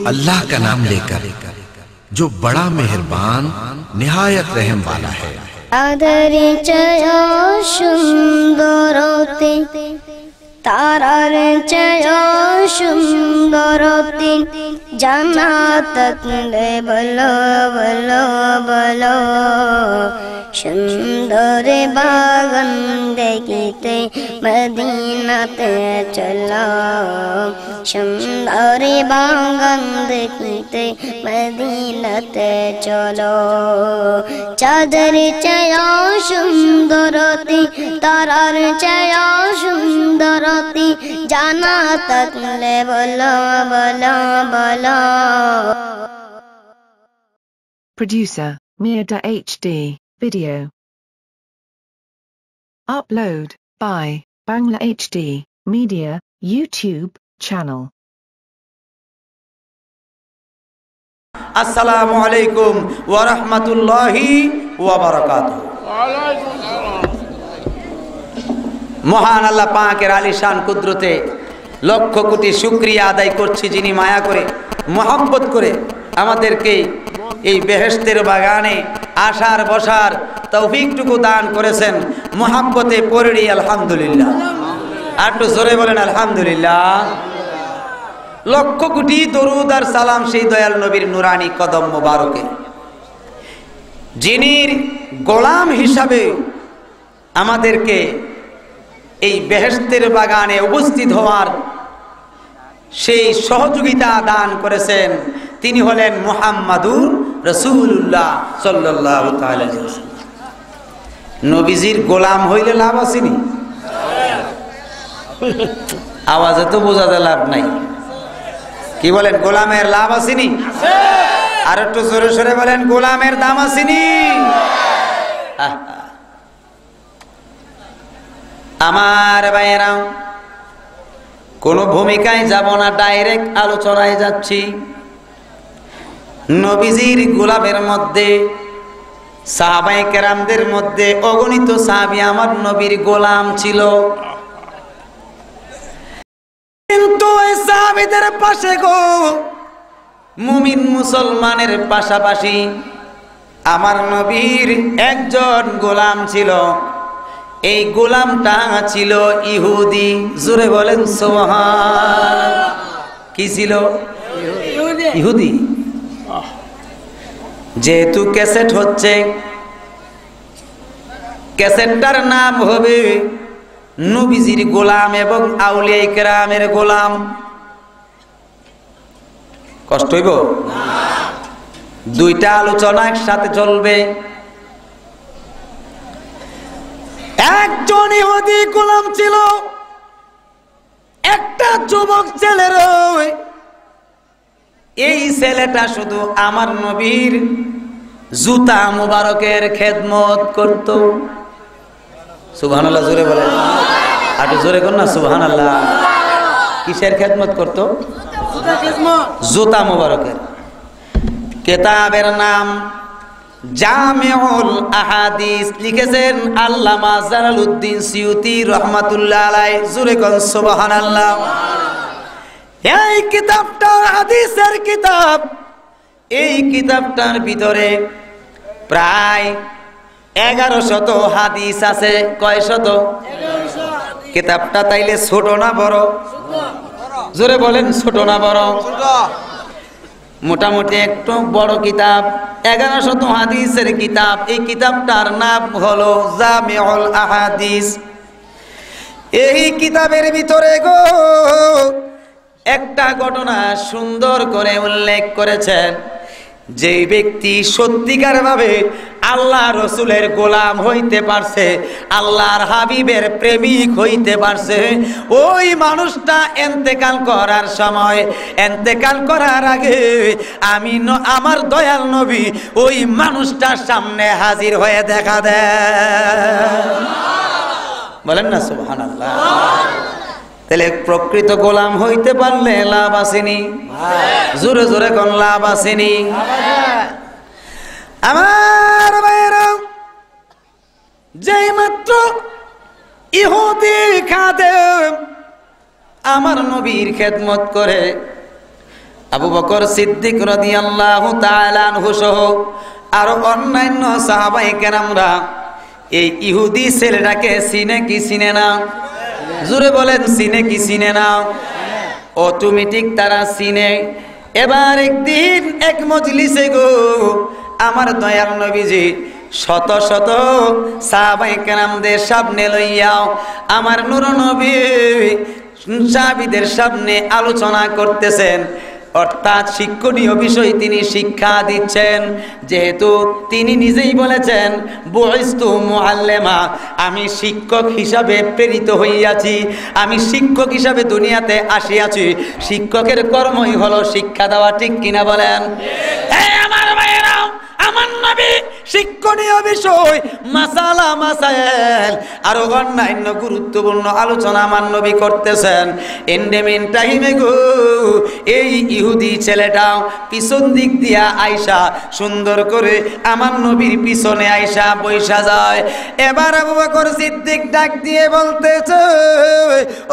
अल्लाह का नाम लेकर जो बड़ा मेहरबान निहायत रहम वाला है। আধারে ছায়া সুন্দরতে তারার ছায়া সুন্দরতে জান্নাত বলো বলো বলো সুন্দর বাগান দেখিতে মদিনাতে চলো সুন্দর বাগান দেখিতে মদিনাতে চলো চাঁদের ছায়া সুন্দরতি তারার ছায়া সুন্দরতি জান্নাত বলো বলো বলো। Producer Mirda HD Video. Upload by Bangla HD Media YouTube channel. আসসালামু আলাইকুম ওয়া রাহমাতুল্লাহি ওয়া বারাকাতুহু। মহান আল্লাহ পাকের আলিশান কুদরতে লক্ষ কোটি শুকরিয়া আদায় করছি, যিনি মায়া করে মহব্বত করে আমাদেরকে এই বেহেশতের বাগানে আসার বসার তৌফিকটুকু দান করেছেন। মহব্বতে পড়ি আলহামদুলিল্লাহ। আর একটু জোরে বলেন আলহামদুলিল্লাহ। লক্ষ কোটি দরুদ আর সালাম সেই দয়াল নবীর নুরানি কদম মোবারকে, যিনি গোলাম হিসাবে আমাদেরকে এই বেহেশতের বাগানে উপস্থিত হওয়ার সেই সহযোগিতা দান করেছেন। তিনি হলেন মুহাম্মাদুর রাসূলুল্লাহ সাল্লাল্লাহু তাআলা আলাইহি ওয়াসাল্লাম। নবীজির গোলাম হইলে লাভ আসেনি? আওয়াজে তো বোঝাতে লাভ নাই। কি বলেন, গোলামের লাভ আসেনি? আর একটু জোরে সরে বলেন, গোলামের দাম আসেনি? আমার ভাইয়েরা, কোনো ভূমিকায় যাব না, ডাইরেক্ট আলোচনায় যাচ্ছি। নবীজির গোলামের মধ্যে সাহাবায়ে কেরামদের মধ্যে অগণিত সাহাবী আমার নবীর গোলাম ছিল, কিন্তু এই সাহাবীদের পাশে গো মুমিন মুসলমানের পাশাপাশি আমার নবীর একজন গোলাম ছিল। এই গোলামটা ছিল ইহুদি। জোরে বলেন সুবহান। কি ছিল? ইহুদি। যেহেতু ক্যাসেট হচ্ছে, ক্যাসেটটার নাম হবে নবীজির গোলাম এবং আউলিয়া কেরামের গোলাম। কষ্ট হইব? দুইটা আলোচনা একসাথে চলবে। একজন ইহুদি গোলাম ছিল, একটা যুবক ছেলের। এই ছেলেটা শুধু আমার নবীর জুতা মুবারকের খেদমত করত। সুবহানাল্লাহ জোরে বলে, আর জোরে কর না সুবহানাল্লাহ। কিসের খেদমত করত? জুতা মুবারকের। কিতাবের নাম জামিউল আহাদিস, লিখেছেন আল্লামা জালালউদ্দিন সিয়ুতি রাহমাতুল্লাহ আলাইহি। জোরে কোন সুবহানাল্লাহ। এই কিতাবটা হাদিসের কিতাব। এই কিতাবটার ভিতরে প্রায় 1100 হাদিস আছে। কয় শত? কিতাবটা তাইলে ছোট না বড়? জোরে বলেন, ছোট না বড়? মোটামুটি একটু বড় কিতাব, 1100 হাদিসের কিতাব। এই কিতাবটার নাম হলো জামিউল আহাদিস। এই কিতাবের ভিতরে গো একটা ঘটনা সুন্দর করে উল্লেখ করেছেন। যে ব্যক্তি সত্যিকার ভাবে আল্লাহ রসুলের গোলাম হইতে পারছে, আল্লাহর হাবিবের প্রেমিক হইতে পারছে, ওই মানুষটা এন্তেকাল করার সময়, এন্তেকাল করার আগে আমি আমার দয়াল নবী ওই মানুষটার সামনে হাজির হয়ে দেখা দেয়। বলেন না সুবহানাল্লাহ। তাহলে প্রকৃত গোলাম হইতে পারলে লাভ আসেনি? জোরে জোরে কোন লাভ আসেনি? আমার ভাইয়েরা, যেই মাত্র ইহুদি খাদেম আমার নবীর খেদমত করে, আবু বকর সিদ্দিক রাদিয়াল্লাহু তাআলা আনহু সহ আরো অন্যান্য সাহাবায়ে কেরামরা এই ইহুদি ছেলেটাকে চিনে কি চিনে না? জোরে বলেন, চিনে কি চিনে না? অটোমেটিক তারা চিনে। এবার একদিন এক মজলিসে গো আমার দয়াল নবীজি শত শত সাহাবায়ে কেরামদের সামনে লইয়াও আমার নূর নবী সাহাবীদের সামনে আলোচনা করতেছেন, অর্থাৎ শিক্ষণীয় বিষয় তিনি শিক্ষা দিচ্ছেন। যেহেতু তিনি নিজেই বলেছেন বুইস্তু মুআল্লিমা, আমি শিক্ষক হিসাবে প্রেরিত হইয়াছি, আমি শিক্ষক হিসাবে দুনিয়াতে আসিয়াছি। শিক্ষকের কর্মই হলো শিক্ষা দেওয়া, ঠিক কিনা বলেন? আমার ভাইয়েরা, আমার নবী শিক্ষণীয় বিষয় মাসালা মাসাইল আরো অন্যান্য গুরুত্বপূর্ণ আলোচনা আমার নবী করতেছেন। এন্ডেমিন টাইমে গো এই ইহুদি ছেলেটা পিছন দিক দিয়া আয়সা সুন্দর করে আমার নবীর পিছনে আয়সা বৈশা যায়। এবার আবু বকর সিদ্দিক ডাক দিয়ে বলতেছে,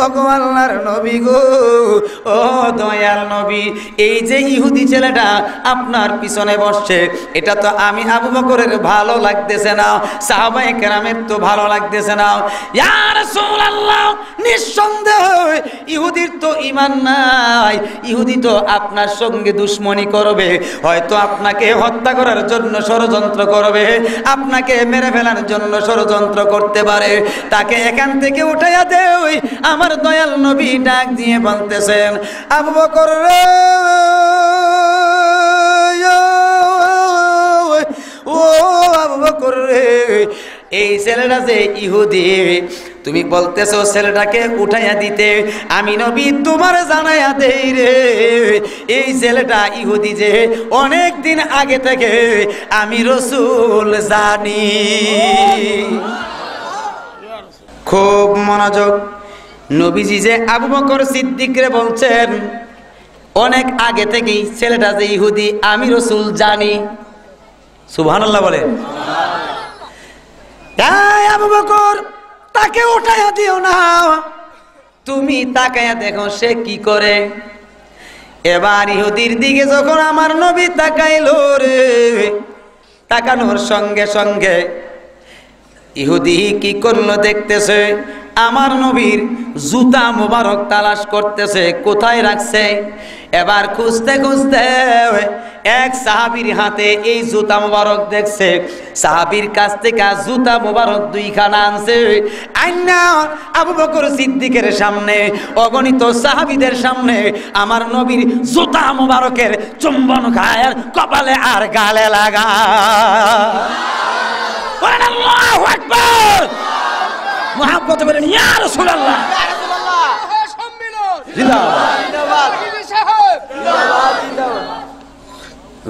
ওগো আল্লাহর নবী গো, ও দয়াল নবী, এই যে ইহুদি ছেলেটা আপনার পিছনে বসছে, এটা তো আমি আবু বকরের ভালো লাগতেছে না, সাহাবায়ে কেরামের তো ভালো লাগতেছে না। ইয়া রাসূলুল্লাহ, নিঃসন্দেহে ইহুদির তো ঈমান নাই, ইহুদি তো আপনার সঙ্গে দুশমনি করবে, হয়তো আপনাকে হত্যা করার জন্য ষড়যন্ত্র করবে, আপনাকে মেরে ফেলার জন্য ষড়যন্ত্র করতে পারে, তাকে এখান থেকে উঠাইয়া দেই। আমার দয়াল নবী ডাক দিয়ে বলতেছেন, আবু বকর রে, ও আবু বকর রে, এই ছেলেটা যে ইহুদি, তুমি বলতেছো ছেলেটাকে উঠাইয়া দিতে, আমি নবী তোমার জানাইয়া দেই রে, এই ছেলেটা ইহুদি যে অনেক দিন আগে থেকে আমি রাসূল জানি। খুব মনোযোগ, নবীজি যে আবু বকর সিদ্দিকরে বলছেন অনেক আগে থেকেই ছেলেটা যে ইহুদি আমি রাসূল জানি। সুবহানাল্লাহ বলেন। আবু বকর, তাকে উঠাইয়া দিও না, তুমি তাকায়া দেখো সে কি করে। এবার ইহুদির দিকে যখন আমার নবী তাকাইলো রে, তাকানোর সঙ্গে সঙ্গে ইহুদি কি করলো দেখতেছে, আমার নবীর জুতা মোবারক তালাশ করতেছে কোথায় রাখছে। এবার খুঁজতে খুঁজতে এক সাহাবীর হাতে এই জুতা মোবারক দেখছে, সাহাবীর কাছ থেকে জুতা মোবারক দুইখানা আনছে, আইনা আবু বকর সিদ্দিকের সামনে অগণিত সাহাবীদের সামনে আমার নবীর জুতা মোবারকের চুম্বন খায় কপালে আর গালে লাগা। আল্লাহু আকবার, মুহাব্বত বলেন ইয়া রাসূলুল্লাহ।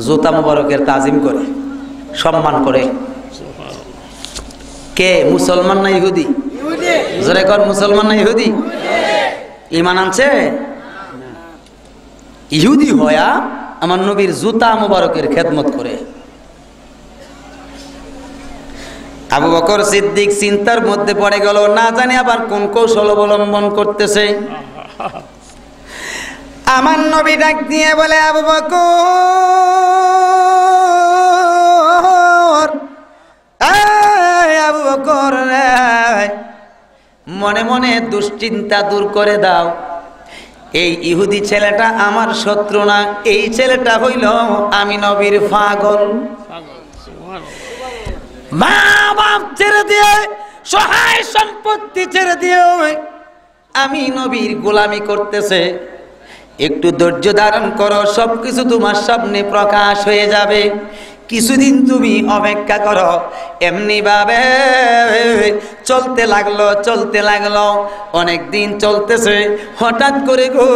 জুতা মুবারকের তাজিম করে, সম্মান করে। কে? মুসলমান না ইহুদি? জোরে কর, মুসলমান না ইহুদি? ঈমান আনছে? ইহুদি হয়া আমার নবীর জুতা মুবারকের খেদমত করে। আবু বকর সিদ্দিক চিন্তার মধ্যে পড়ে গেল, না জানি আবার কোন কৌশল অবলম্বন করতেছে। আমার নবী ডাক দিয়ে বলে, আবু বকর, আবু বকর মনে মনে দুশ্চিন্তা দূর করে দাও। এই ইহুদি ছেলেটা আমার শত্রু না, এই ছেলেটা হইল আমি নবীর পাগল। মা বাপ ছেড়ে দিয়ে, সহায় সম্পত্তি ছেড়ে দিয়ে আমি নবীর গোলামি করতেছে। একটু ধৈর্য ধারণ করো, সবকিছু তোমার সামনে প্রকাশ হয়ে যাবে। কিছুদিন তুমি অপেক্ষা করো। এমনি ভাবে চলতে লাগলো, অনেক দিন চলতেছে। হঠাৎ করে গো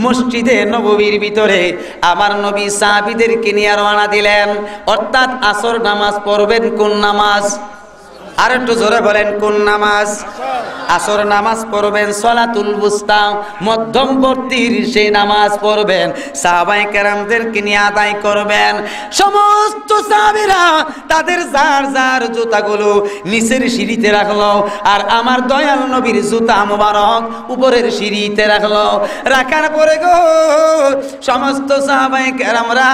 মসজিদে নববীর ভিতরে আমার নবী সাহাবীদেরকে নিয়ে রওনা দিলেন, অর্থাৎ আসর নামাজ পড়বেন। কোন নামাজ? আর একটু জোরে বলেন কোন নামাজ? আসর নামাজ পড়বেন, সলাতুল বুস্তা মধ্যমবর্তীর সেই নামাজ পড়বেন, সাহাবায়ে কেরামদেরকে নিয়ে আদায় করবেন। সমস্ত সাহাবীরা তাদের যার যার জুতাগুলো নিচের সিঁড়িতে রাখলো, আর আমার দয়াল নবীর জুতা মোবারক উপরের সিঁড়িতে রাখলো। রাখার পরে গো সমস্ত সাহাবায়ে কেরামরা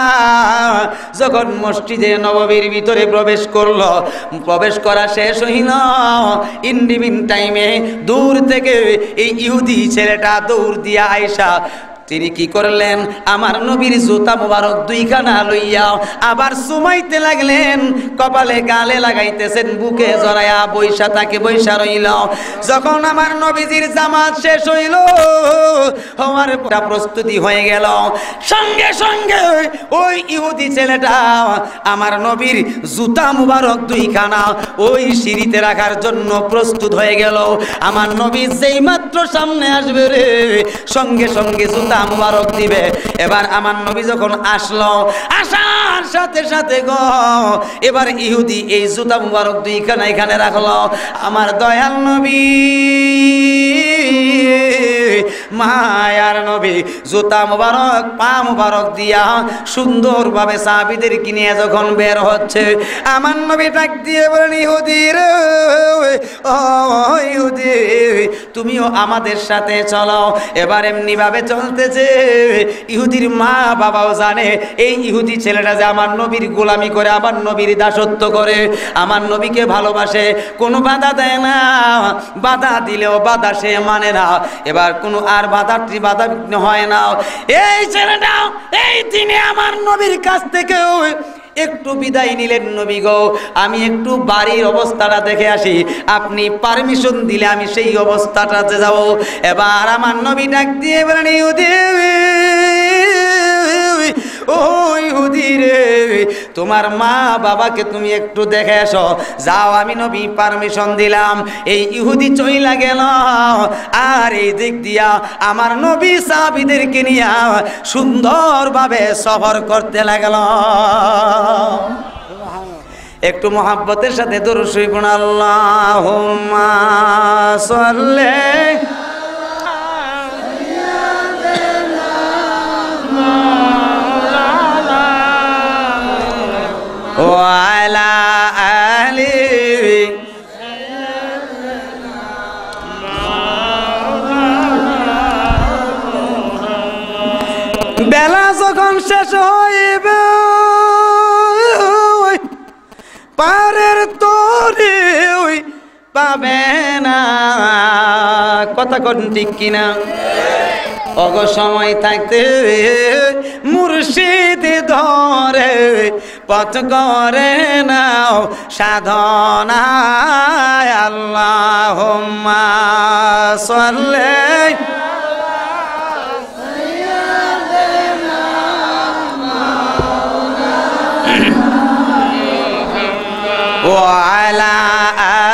যখন মসজিদে নববীর ভিতরে প্রবেশ করলো, প্রবেশ করা শেষ হইল, ইন্ডিমিন টাইমে দূর থেকে এই ইহুদি ছেলেটা দৌড় দিয়া আয়েশা তিনি কি করলেন, আমার নবীর জুতা মোবারক দুইখানা লইয়া আবার সুমাইতে লাগলেন, কপালে গালে লাগাইতেছেন, বুকে জড়ায়া বৈশা তাকে বৈশা রইল। যখন আমার নবীজির জামাত শেষ হইল, হওয়ার প্রস্তুতি হয়ে গেল, সঙ্গে সঙ্গে ওই ইহুদি ছেলেটা আমার নবীর জুতা মোবারক দুইখানা ওই সিঁড়িতে রাখার জন্য প্রস্তুত হয়ে গেল। আমার নবী যেই মাত্র সামনে আসবে রে, সঙ্গে সঙ্গে জুতা মুবারক দিবে। এবার আমার নবী যখন আসলো, আসার সাথে সাথে গো এবার ইহুদি এই জুতা মুবারক দুইখানা এখানে রাখলো। আমার দয়াল নবী মায়ার নবী জুতা মুবারক পা মুবারক দিয়া সুন্দরভাবে সাহাবীদেরকে নিয়ে যখন বের হচ্ছে, আমার নবী ডাক দিয়ে বলেন, ইহুদি রে, ও ইহুদি তুমিও আমাদের সাথে চলো। এবার এমনি ভাবে চলতেছে, ইহুদির মা বাবাও জানে এই ইহুদি ছেলেটা যে আমার নবীর গোলামি করে, আমার নবীর দাসত্ব করে, আমার নবীকে ভালোবাসে, কোনো বাধা দেয় না, বাধা দিলেও বাধা সে মানে না। এবার কোনো আর বাধা বিঘ্ন হয় না। এই ছেলেটা এই দিনে আমার নবীর কাছ থেকে একটু বিদায় নিলেন, নবী গো আমি একটু বাড়ির অবস্থাটা দেখে আসি, আপনি পারমিশন দিলে আমি সেই অবস্থাটাতে যাব। এবার আমার নবী ডাক দিয়ে বলেন, ইহুদি ও ইহুদি রে, তোমার মা বাবাকে তুমি একটু দেখে এসো, যাও আমি নবী পারমিশন দিলাম। এই ইহুদি চইলা গেল, আর এই দিক দিয়া আমার নবী সাহাবীদেরকে নিয়ে সুন্দরভাবে সফর করতে লাগল। একটু মহাব্বতের সাথে দরুদ শরীফ পড়ুন, আল্লাহুম্মা সাল্লি ওয়া আলা আলি। বেলা যখন শেষ হইবে, পারের তরে পাবে না, কথা কোন ঠিক কিনা? অগ সময় থাকতে মুর্শিদ ধরে পথ করে নাও সাধনা। আল্লাহুম্মা সাল্লি ওয়া আলা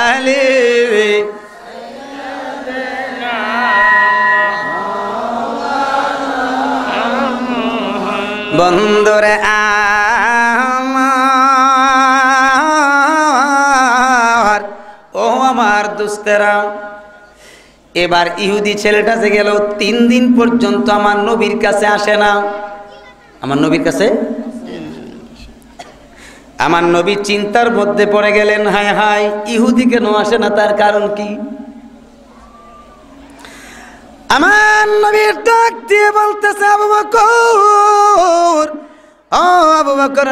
আলি। বন্ধুরে আমার, ও আমার দোস্তেরা, এবার ইহুদি ছেলেটা যে গেল 3 দিন পর্যন্ত আমার নবীর কাছে আসে না। আমার নবীর কাছে আমার নবী চিন্তার মধ্যে পড়ে গেলেন, হায় হায় ইহুদি কেন আসে না, তার কারণ কি? আমার নবীর ডাক দিয়ে বলতেছে, আবু বকর, ও আবু বকর,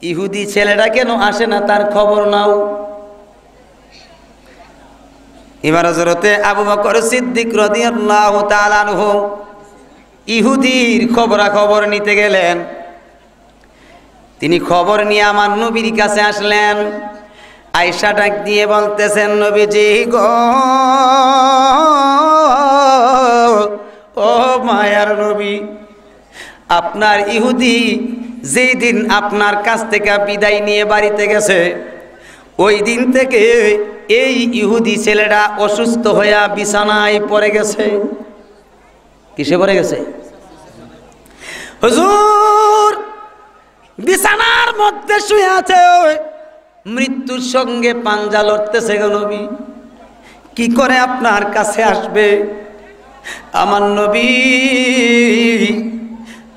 ইহুদি ছেলেটা কেন আসে না তার খবর নাও। এবার হযরতে আবু বকর সিদ্দিক রাদিয়াল্লাহু তাআলা আনহু ইহুদির খবরাখবর নিতে গেলেন। তিনি খবর নিয়ে আমার নবীর কাছে আসলেন। আয়েশা ডাক দিয়ে বলতেছেন, নবীজি গো, ও মায়ার নবী, আপনার ইহুদি যেই দিন আপনার কাছ থেকে বিদায় নিয়ে বাড়িতে গেছে, ওই দিন থেকে এই ইহুদি ছেলেটা অসুস্থ হইয়া বিছানায় পড়ে গেছে। কিসে পড়ে গেছে? হুজুর বিছানার মধ্যে শুয়ে আছে, মৃত্যুর সঙ্গে পাঞ্জা লড়তেছে গো নবী, কি করে আপনার কাছে আসবে? আমার নবী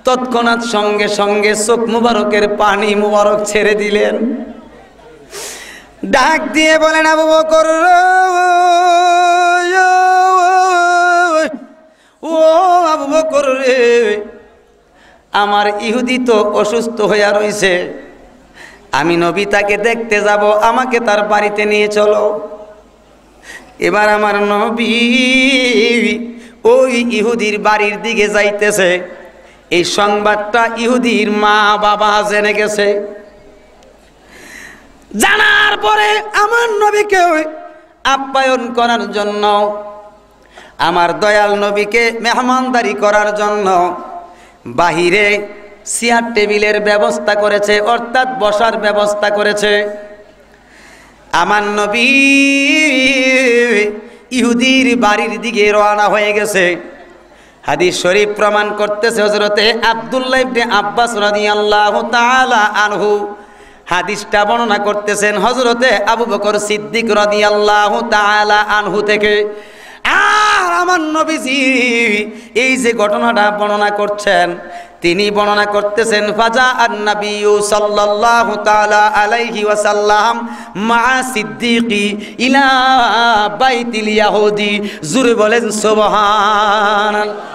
তৎক্ষণাৎ সঙ্গে সঙ্গে চোখ মুবারকের পানি মুবারক ছেড়ে দিলেন, ডাক দিয়ে বলেন, আবু বকর ও আবু বকর রে, আমার ইহুদি তো অসুস্থ হইয়া রইছে, আমি নবী তাকে দেখতে যাব, আমাকে তার বাড়িতে নিয়ে চলো। এবার আমার নবী ওই ইহুদির বাড়ির দিকে যাইতেছে, এই সংবাদটা ইহুদির মা বাবা জেনে গেছে। জানার পরে আমার নবীকে আপ্যায়ন করার জন্য, আমার দয়াল নবীকে মেহমানদারি করার জন্য বাহিরে চেয়ার টেবিলের ব্যবস্থা করেছে, অর্থাৎ বসার ব্যবস্থা করেছে। আমার নবী ইহুদির বাড়ির দিকে রওনা হয়ে গেছে। হাদিস শরীফ প্রমাণ করতেছে, হযরতে আব্দুল্লাহ ইবনে আব্বাস রাদিয়াল্লাহু তাআলা আনহু হাদিসটা বর্ণনা করতেছেন হযরতে আবু বকর সিদ্দিক রাদিয়াল্লাহু তাআলা আনহু থেকে। আর আমার নবীজি এই যে ঘটনাটা বর্ণনা করছেন, তিনি বর্ণনা করতেছেন, ফাজা আন-নাবিয়্যু সাল্লাল্লাহু তাআলা আলাইহি ওয়াসাল্লাম মা সিদ্দিকি ইলা বাইতিল ইয়াহুদি। জোরে বলেন সুবহানাল্লাহ।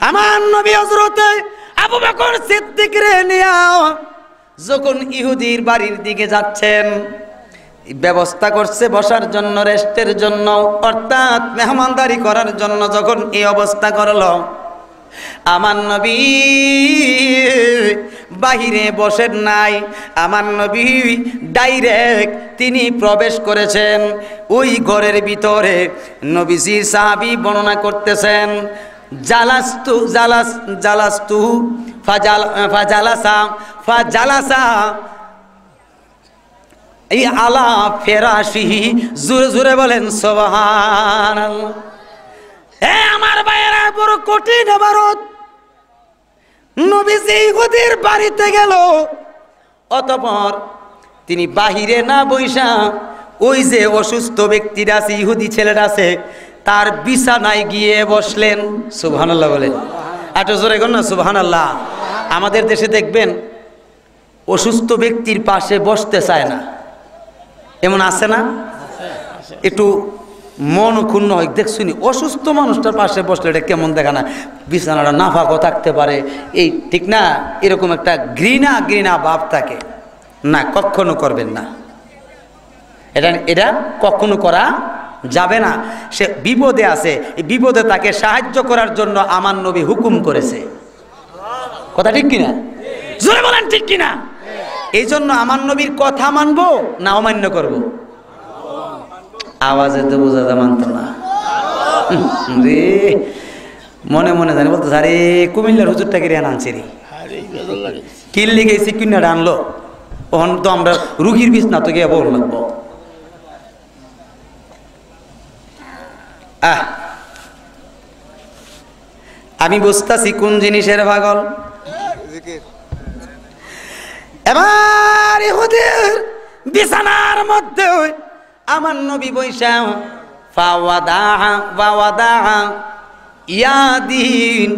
আমার নবী হযরতে আবু বকর সিদ্দিক রে নিয়া যখন ইহুদির বাড়ির দিকে যাচ্ছেন, ব্যবস্থা করছে বসার জন্য, রেস্টের জন্য, অর্থাৎ মেহমানদারি করার জন্য। যখন এই অবস্থা করলো, আমার নবী বাহিরে বসেন নাই, আমার নবী ডাইরেক্ট তিনি প্রবেশ করেছেন ওই ঘরের ভিতরে। নবীজির সাহাবী বর্ণনা করতেছেন, জালাস্তু ফাজালাসা এই আলা ফেরাশিহি। জোরে জোরে বলেন সুবহানাল্লাহ। আমার ভাইয়েরা, বড় কঠিন ইবাদত। নবীজি ইহুদির বাড়িতে গেল, অতঃপর তিনি বাহিরে না বইসা ওই যে অসুস্থ ব্যক্তিরা আছে, ইহুদি ছেলেরা আছে, তার বিছানায় গিয়ে বসলেন। সুবহানাল্লাহ বলেন, এত জোরে কর না সুবহানাল্লাহ। আমাদের দেশে দেখবেন অসুস্থ ব্যক্তির পাশে বসতে চায় না, এমন আছে না? একটু মন ক্ষুণ্ণ হয়, দেখছুনি অসুস্থ মানুষটার পাশে বসলে এটা কেমন দেখা না, বিছানাটা নাফাকও থাকতে পারে, এই ঠিক না, এরকম একটা ঘৃণা ভাব থাকে না। কখনো করবেন না, এটা কখনো করা যাবে না। সে বিপদে আছে, এই বিপদে তাকে সাহায্য করার জন্য আমার নবী হুকুম করেছে। কথা ঠিক কিনা? জোরে বলেন ঠিক কিনা? এই জন্য আমার নবীর কথা মানবো না অমান্য করব? আওয়াজে তো বোঝা যায় মানত না রে, মনে মনে জানি বলতো, আরে কুমিল্লার হুজুরটাকে রেন আনছে রে, কিনলে গেছি কিনাটা আনলো, ওখান তো আমরা রুগীর বিষ না তো গিয়ে বল লাগবো। আমি বুঝতেছি কোন জিনিসের পাগল। এবার ইহুদের বিছানার মধ্যে আমার নবী বৈশা ইয়াদিন,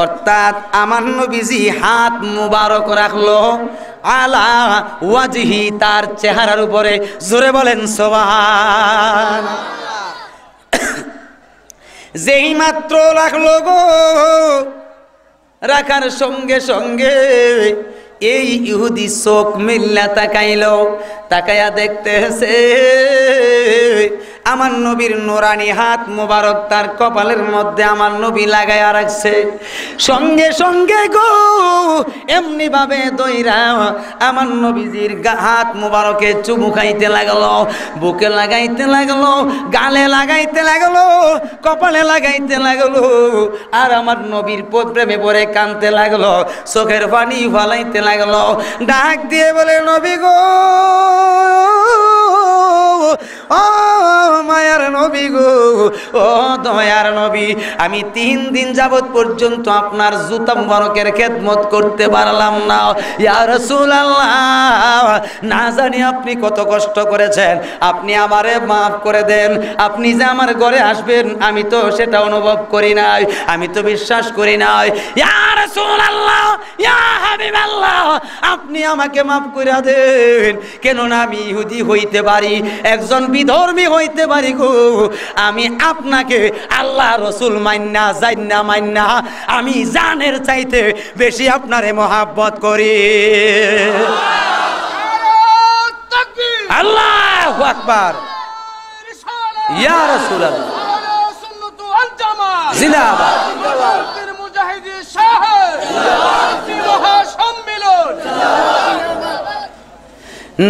অর্থাৎ আমার নবীজি হাত মুবারক রাখলো আলা ওয়াজহি, তার চেহারার উপরে। জোরে বলেন সুবহান। যেই মাত্র রাখলো গো, রাখার সঙ্গে সঙ্গে এই ইহুদি চোখ মিল্লা তাকাইলো, তাকাইয়া দেখতেছে আমার নবীর নুরানি হাত মুবারক তার কপালের মধ্যে আমার নবী লাগাইয়া রাখছে। সঙ্গে সঙ্গে গো এমনি ভাবে দইরা আমার নবীজির হাত মুবারকে চুমু খাইতে লাগলো, বুকে লাগাইতে লাগলো, গালে লাগাইতে লাগলো, কপালে লাগাইতে লাগলো, আর আমার নবীর প্রেমে পড়ে কাঁদতে লাগলো, চোখের পানি ফালাইতে লাগলো। ডাক দিয়ে বলে, নবী গো ও মায়ার নবী গো, ও দয়ার নবী, আমি 3 দিন যাবত পর্যন্ত আপনার জুতা মুবারকের খেদমত করতে পারলাম না। ইয়া রাসূলুল্লাহ, না জানি আপনি কত কষ্ট করেছেন, আপনি আমারে মাফ করে দেন। আপনি যে আমার ঘরে আসবেন আমি তো সেটা অনুভব করি নাই, আমি তো বিশ্বাস করি নাই। ইয়া রাসূলুল্লাহ, ইয়া হাবিবাল্লাহ, আপনি আমাকে মাফ করে দেন, কেননা আমি ইহুদি হইতে পারি, একজন বিধর্মী হইতে পারি গো, আমি আপনাকে আল্লাহ রসুল মান্না জান্না মান্না আমি জানের চাইতে বেশি আপনারে মহাব্বত করি। আল্লাহু আকবার। ইয়া রাসূলুল্লাহ জিন্দাবাদ।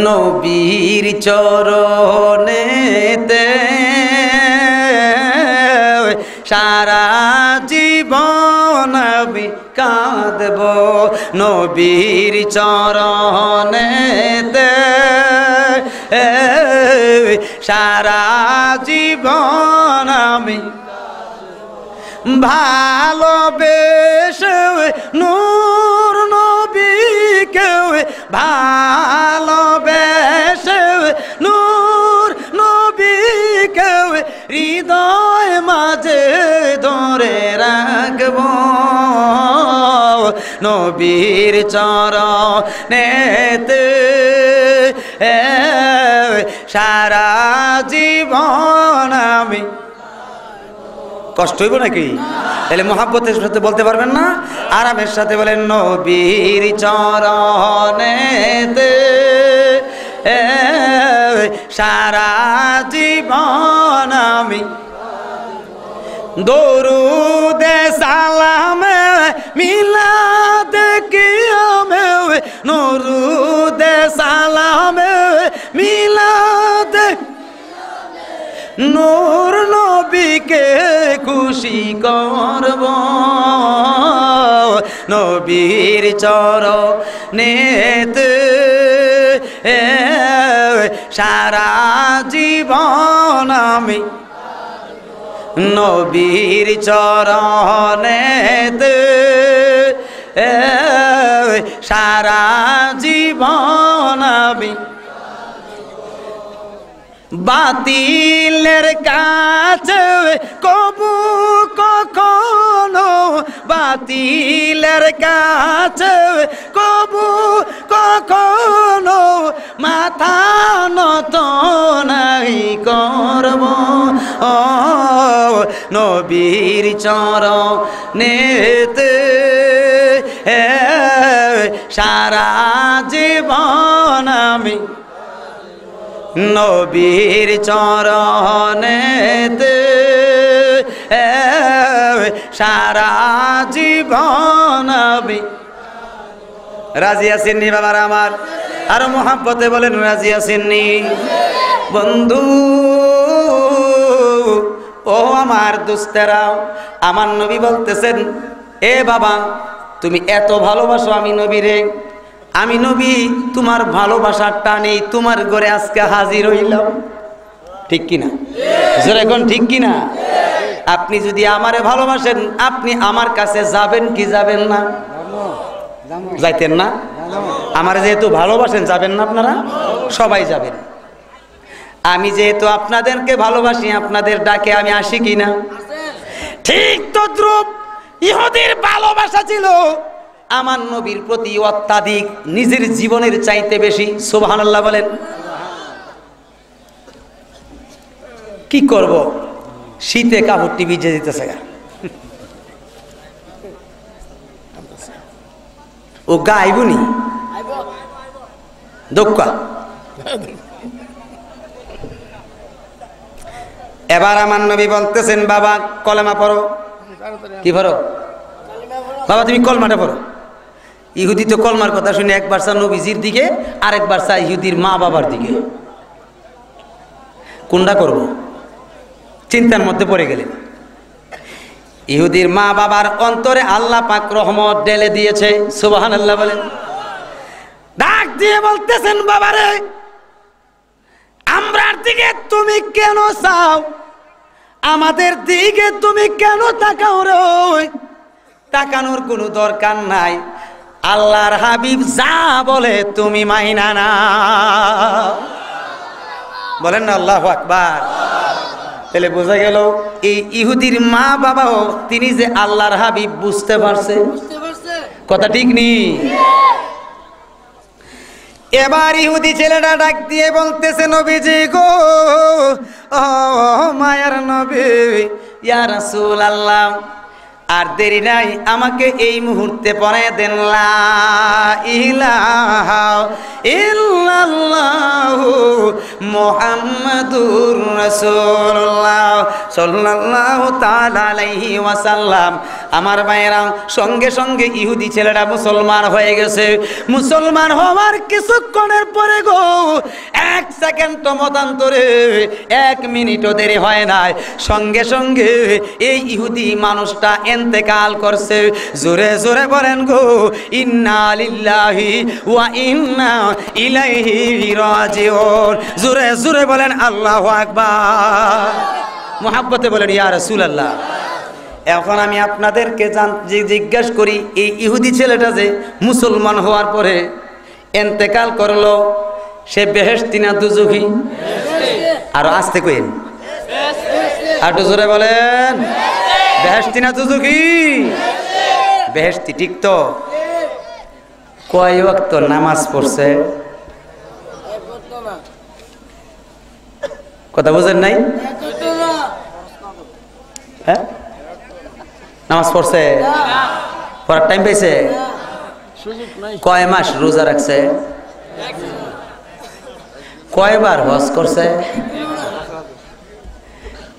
নবীর চরণেতে সারা জীবন আমি কাঁদব, নবীর চরণেতে সারা জীবন আমি ভালোবেসে নূর নবীকে, ভালোবেসে নূর নবীকে হৃদয় মাঝে ধরে রাখব, নবীর চরণেতে সারা জীবন আমি। কষ্ট হইব নাকি? তাহলে মহাব্বতের সাথে বলতে পারবেন না, আরামের সাথে বলেন নবীর চরণেতে সারা জীবন আমি দরুদে সালামে মিলাদ কিয়ামে, দরুদে সালামে মিলাদ নূর নবীকে খুশি করব, নবীর চরণেতে সারা জীবন আমি, নবীর চরণেতে সারা জীবন আমি বাতিলের কাছে কবু কখনো, বাতিলের কাছে কবু কখনো মাথা নত নাই করব, ও নবীর চরণেতে সারা জীবন আমি, নবীর চরণেতে সারা জীবন আমি। রাজি আছেননি বাবার আমার? আরো মহাব্বতে বলেন রাজি আছেননি? বন্ধু ও আমার দোস্তেরাও, আমার নবী বলতেছেন, এ বাবা তুমি এত ভালোবাসো আমি নবীরে, আমি নবী তোমার ভালোবাসার টানেই তোমার ঘরে আজকে হাজির হইলাম। ঠিক কিনা? এখন ঠিক কিনা? আপনি যদি আমারে ভালোবাসেন আপনি আমার কাছে যাবেন কি যাবেন না? যাইতেন না? আমারে যেহেতু ভালোবাসেন যাবেন না আপনারা? সবাই যাবেন। আমি যেহেতু আপনাদেরকে ভালোবাসি আপনাদের ডাকে আমি আসি কিনা? ঠিক তদ্রূপ ইহুদির ভালোবাসা ছিল আমার নবীর প্রতি অত্যাধিক, নিজের জীবনের চাইতে বেশি। সুবহানাল্লাহ বলেন। কি করব, শীতে কাপড়টি ভিজে যেতেছে, ও গা আইবনি দোক্কা। এবার আমার নবী বলতেছেন, বাবা কলেমা পড়ো। কি পড়ো বাবা? তুমি কলমাটা পড়ো। ইহুদি তো কলমার কথা শুনে একবার চা নবীজির দিকে, আরেকবার চা ইহুদির মা বাবার দিকে। কোনটা করব? চিন্তার মধ্যে পড়ে গেলেন। ইহুদির মা বাবার অন্তরে আল্লাহ পাক রহমত ঢেলে দিয়েছে। সুবহানাল্লাহ বলেন। ডাক দিয়ে বলতেছেন, বাবারে কাবরার দিকে তুমি কেন চাও? আমাদের দিকে তুমি কেন তাকাও রে? তাকানোর কোনো দরকার নাই। আল্লাহর হাবিব যা বলে তুমি মাইনা না। বলেন না আল্লাহু আকবার। তাহলে বোঝা গেল এই ইহুদির মা বাবাও তিনি যে আল্লাহর হাবিব বুঝতে পারছে। কথা ঠিক নি? এবার ইহুদি ছেলেটা ডাক দিয়ে বলতেছে, নবীজি গো, ও মায়ার নবী, ইয়া রাসূলুল্লাহ, আর দেরি নাই, আমাকে এই মুহূর্তে পড়ায় দেন লা ইলাহা ইল্লাল্লাহু মুহাম্মাদুর রাসূলুল্লাহ সাল্লাল্লাহু তাআলা আলাইহি ওয়াসাল্লাম। আমার ভাইয়েরা, সঙ্গে সঙ্গে ইহুদি ছেলেটা মুসলমান হয়ে গেছে। মুসলমান হওয়ার কিছুক্ষণের পরে গো, 1 সেকেন্ড মতান্তরে 1 মিনিটও দেরি হয় নাই, সঙ্গে সঙ্গে এই ইহুদি মানুষটা ইন্তেকাল করছে। জোরে জোরে বলেন গো, ইন্না লিল্লাহি ওয়া ইন্না ইলাইহি রাজিউন। জোরে জোরে বলেন আল্লাহু আকবার। মুহাব্বতে বলেন ইয়া রাসূলুল্লাহ। এখন আমি আপনাদেরকে জিজ্ঞাসা করি, এই ইহুদি ছেলেটা যে মুসলমান হওয়ার পরে ইন্তেকাল করলো, সে বেহেশতি না দুজখী? আর আস্তে কইন, আর জোরে বলেন, বেহেশতি না দুজখী? বেহেশতি। ঠিক তো? কয় ওয়াক্ত নামাজ পড়ছে? কথা বুঝেন নাই? হ্যাঁ, নামাজ পড়ছে? পড়ার টাইম পেয়েছে? কয় মাস রোজা রাখছে? কয়বার হজ করছে?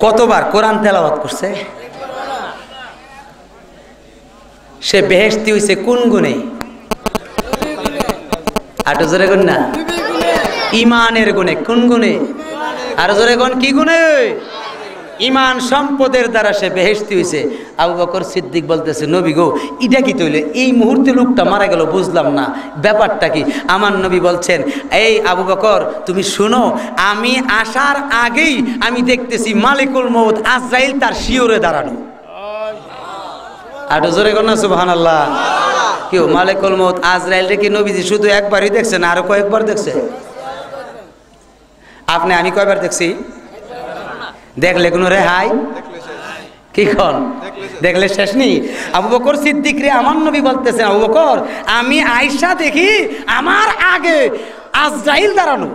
কতবার কোরআন তেলাওয়াত করছে? সে বেহেশতি হইছে কোন গুণে? আটো জোরে গুণ না, ইমানের গুণে। কোন গুণে? আর জোরে গুণ কি গুণে? ইমান সম্পদের দ্বারা সে বেহেশতি হইছে। আবু বকর সিদ্দিক বলতেছে, নবী গো, এটা কি তৈলে? এই মুহূর্তে লোকটা মারা গেল, বুঝলাম না ব্যাপারটা কি। আমার নবী বলছেন, এই আবু বকর তুমি শুনো, আমি আসার আগেই আমি দেখতেছি মালিকুল মউত আজরাইল তার শিওরে দাঁড়ানো। আর জোরে কর না সুবহানাল্লাহ। কেউ মালিকুল মউত আজরাইলকে কি নবীজি শুধু একবারই দেখছেন, আরো কয়েকবার দেখছে? আপনি আমি কয়বার দেখছি? দেখলে কোনো রেহাই? কি খন? দেখলে শেষ নেই। আবু বকর সিদ্দিক রে আমার নবী বলতেছে, আবু বকর আমি আয়েশা দেখি আমার আগে আজরাইল দাঁড়ানো।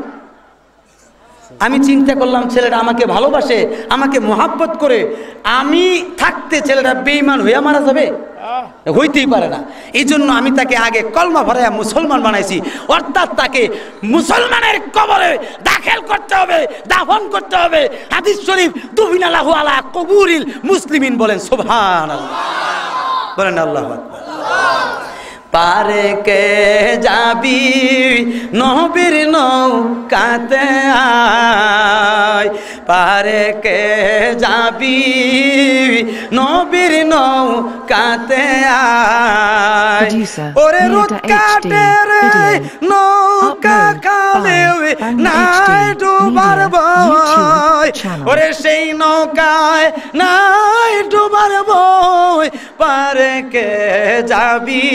আমি চিন্তা করলাম ছেলেটা আমাকে ভালোবাসে, আমাকে মোহাব্বত করে, আমি থাকতে ছেলেটা বেঈমান হইয়া মারা যাবে? হইতেই পারে না। এই জন্য আমি তাকে আগে কলমা ভরাইয়া মুসলমান বানাইছি, অর্থাৎ তাকে মুসলমানের কবরে দাখিল করতে হবে, দাফন করতে হবে। হাদিস শরীফ, দুফিনালাহু আলা কবুরিল মুসলিমিন। বলেন সুবহানাল্লাহ, বলেন আল্লাহু আকবার। পারে কে যাবি নবীর নৌকাতে আয়, পারে কে যাবি নবীর নৌকাতে আয়। ওরে রোদ কাটে রে নৌকা কালে নাই ডুবার ভয়, ওরে সেই নৌকায় নাই ডুবার ভয়। পারে কে যাবি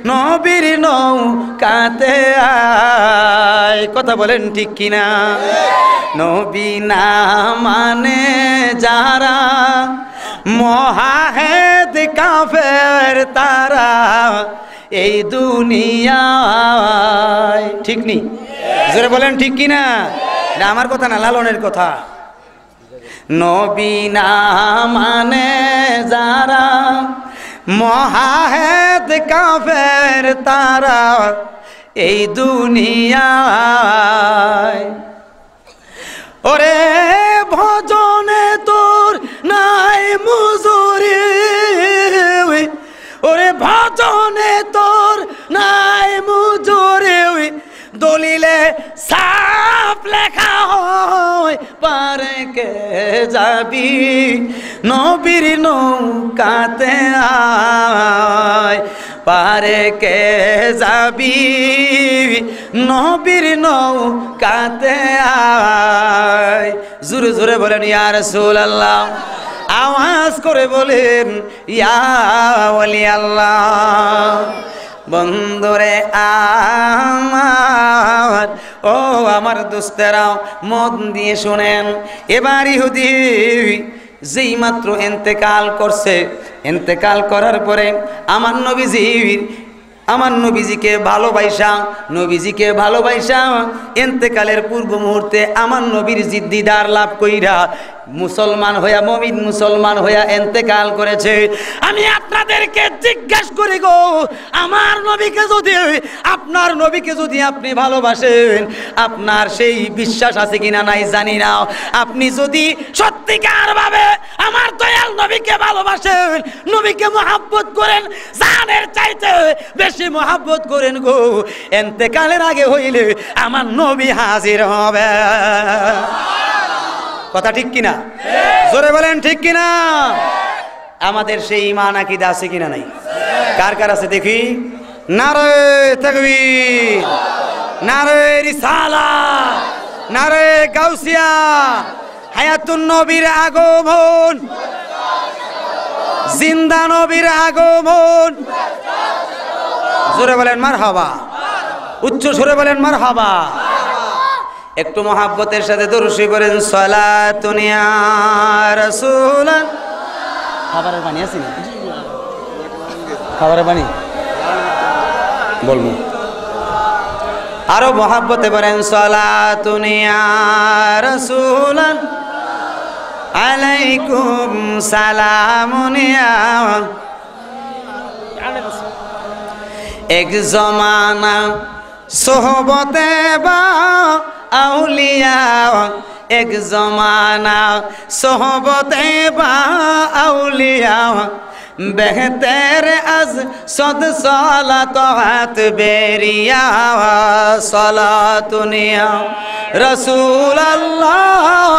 নবীর নৌকাতে আয়। কথা বলেন ঠিক কিনা? নবী না মানে যারা মহাহেদ কাফের তারা এই দুনিয়ায়। ঠিক নি? জোরে বলেন ঠিক কিনা? এটা আমার কথা না, লালনের কথা। নবী না মানে যারা মহাহেদ কাফের তারা এই দুনিয়ায়। ওরে ভজনে তোর নাই মুজুরি, ওরে ভজনে তোর নাই মুজুরি, দলিলে সাফ লেখা হয়। পারে কে যাবি নবীর নৌকাতে আয়, পারে কে যাবি নবীর নৌকাতে আয়। জোরে জোরে বলেন ইয়া রাসূলুল্লাহ, আওয়াজ করে বলেন ইয়া ওলি আল্লাহ। বন্ধুরে আমার, ও আমার দোস্তেরাও, মন দিয়ে শুনেন। এবার ইহুদি যেই মাত্র ইন্তেকাল করছে, ইন্তেকাল করার পরে আমার নবীজিকে ভালোবাসা ইন্তেকালের পূর্ব মুহূর্তে আমার নবীর দিদার লাভ কইরা মুসলমান হইয়া, মুমিন মুসলমান হইয়া ইন্তেকাল করেছে। আমি আপনাদেরকে জিজ্ঞাসা করি গো, আমার নবীকে যদি, আপনার নবীকে যদি আপনি ভালোবাসেন, আপনার সেই বিশ্বাস আছে কিনা নাই জানি না, আপনি যদি সত্যিকার ভাবে আমার দয়াল নবীকে ভালোবাসেন, নবীকে মহব্বত করেন, জানের চাইতে বেশি মহব্বত করেন গো, ইন্তেকালের আগে হইলে আমার নবী হাজির হবে। কথা ঠিক কিনা? জোরে বলেন ঠিক কিনা? আমাদের সেই ঈমান আকীদা আছে কিনা নাই? কার কার আছে দেখি? নারে তাকবীর, নারে রিসালাত, নারে গাউসিয়া, হায়াতুন নবীর আগমন, জিন্দা নবীর আগমন। জোরে বলেন মারহাবা, উচ্চ সুরে বলেন মারহাবা। একটু মহাব্বতের সাথে দরুদ শরীফ পড়েন, সালাতুন ইয়া রাসূলান। খাবারের পানি আছে না? খাবারের পানি বলবো, আরো মহাব্বতে পড়েন, সালাতুন ইয়া রাসূলান আলাইকুম সালামুন ইয়া। এক জমানা সোহবতে বা আউলিয়া, এক জমানা সোহবতে বা আউলিয়া, বেহতের আজ সদ সালাত বেরিয়া, সালাতুনিয়া রাসূলুল্লাহ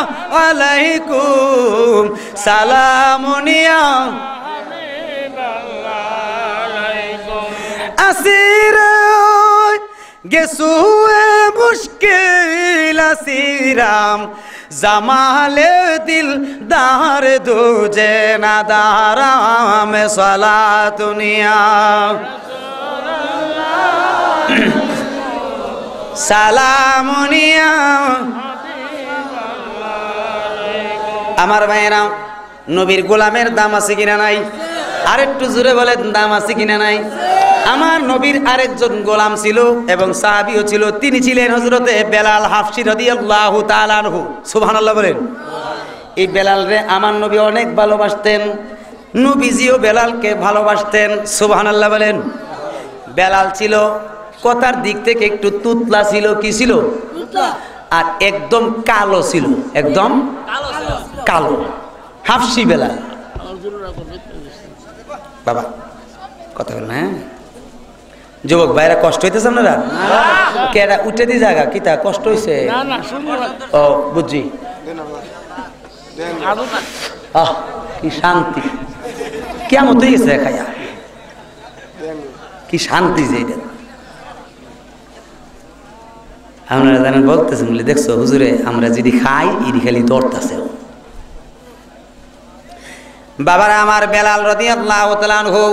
আলাইকুম সালামুনিয়া। আসির গেসুয়ে মুশকিল আসিরাম, জামালে দিল দার দুজে না দারাম, সালাতুনিয়া সালামুনিয়া। আমার ভাইয়েরা, নবীর গোলামের দাম আছে কিনা নাই? আরেকটু জোরে বলেন, দাম আছে কিনা নাই? আমার নবীর আরেকজন গোলাম ছিল এবং সাহাবীও ছিল, তিনি ছিলেন হযরতে বেলাল হাফসি রাদিয়াল্লাহু তাআলা আনহু। সুবহানাল্লাহ বলেন। এই বেলালরে আমার নবী অনেক ভালোবাসতেন, নবীজিও বেলালকে ভালোবাসতেন। সুবহানাল্লাহ বলেন। বেলাল ছিল কথার দিক থেকে একটু তুতলা ছিল, কি ছিল? আর একদম কালো ছিল, একদম কালো। হাফসি বেলাল। বাবা কথা বল না, যুবক ভাইরা কষ্ট হইতেছে আপনারা? কেডা উঠে দি জায়গা কিতা কষ্ট হইছে? ও বুঝছি। কি শান্তি, কেমন হয়ে গেছে খাইয়া, কি শান্তি যে এটা। আপনারা জানেন, বলতেছেন বলে দেখছো হুজুরে, আমরা যদি খাই ইডি খালি দৌড়তেছে। বাবারা আমার, বেলাল রাদিয়াল্লাহু তাআলা আনহু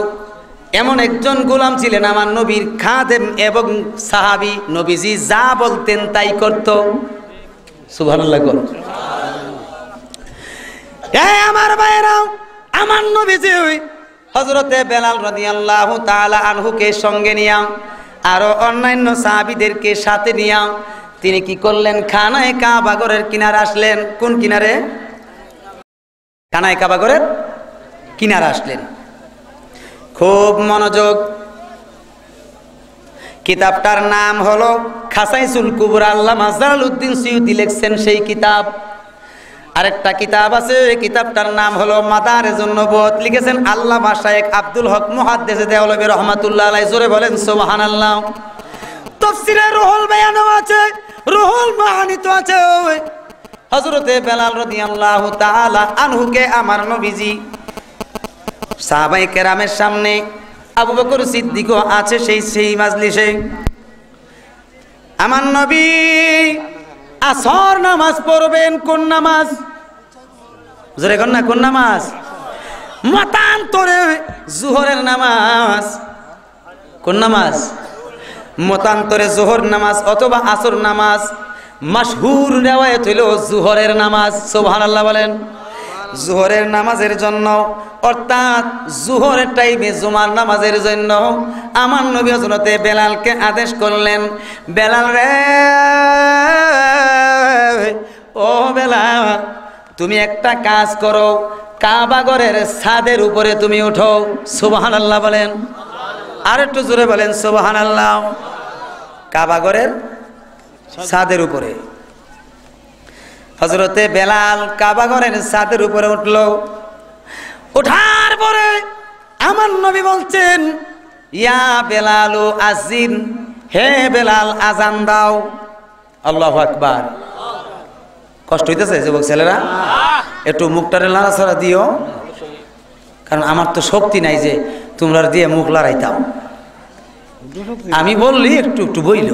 এমন একজন গোলাম ছিলেন, আমার নবীর খাদেম এবং সাহাবী। নবীজি যা বলতেন তাই করত। সুবহানাল্লাহ। আমার ভাইরা, আমার নবীজি হযরতে বেলাল রাদিয়াল্লাহু তাআলা আনহুকে সঙ্গে নিয়া, আরো অন্যান্য সাহাবীদেরকে সাথে নিয়া তিনি কি করলেন? খানায়ে কাবা ঘরের কিনারে আসলেন। কোন কিনারে? খানায়ে কাবা ঘরের কিনারে আসলেন। খুব মনোযোগ। কিতাবটার নাম হলো খাসাইসুল কুবরা, আল্লামা জালালউদ্দিন সুয়ুতী লিখছেন সেই কিতাব। আরেকটা কিতাব আছে, কিতাবটার নাম হলো মাদারেজুন নবুওয়াত, লিখেছেন আল্লামা শাইখ আব্দুল হক মুহাদ্দিস দেওলভী রাহমাতুল্লাহ আলাইহি। জোরে বলেন সুবহানাল্লাহ। তাফসীরে রুহুল বায়ানও আছে, রুহুল মাআনি তো আছে। হযরতে বেলাল রাদিয়াল্লাহু তাআলা আনহুকে আমার নবীজি সাহাবায়ে কেরামের সামনে আবু বকর সিদ্দিকও আছে সেই মাজলিসে। আমার নবী আসর নামাজ পড়বেন। কোন নামাজ? জোরে কোন না, কোন নামাজ? মতান্তরে জোহরের নামাজ। কোন নামাজ? মতান্তরে জোহর নামাজ অথবা আসর নামাজ। মাশহুর রিওয়ায়াত হলো জোহরের নামাজ। সুবহানাল্লাহ বলেন। জোহরের নামাজের জন্য, অর্থাৎ জোহরের টাইমে জুমার নামাজের জন্য আমার নবী হযরতে বেলালকে আদেশ করলেন, বেলাল রে, ও বেলাল, তুমি একটা কাজ করো, কাবা ঘরের ছাদের উপরে তুমি উঠো। সুবহানাল্লাহ বলেন। আর একটু জোরে বলেন সুবহানাল্লাহ। কাবা ঘরের ছাদের উপরে হযরতে বেলাল কাবা ঘরের ছাদের উপরে উঠলো। ওঠার পরে আমার নবী বলছেন, ইয়া বেলালু আজিন, হে বেলাল আজান দাও। আল্লাহু আকবার। কষ্ট হইতেছে যুবক ছেলেরা? একটু মুখটারে লাড়াছাড়া দিও, কারণ আমার তো শক্তি নাই যে তোমরা দিয়ে মুখ লড়াইতাম। আমি বললি একটু একটু বইল।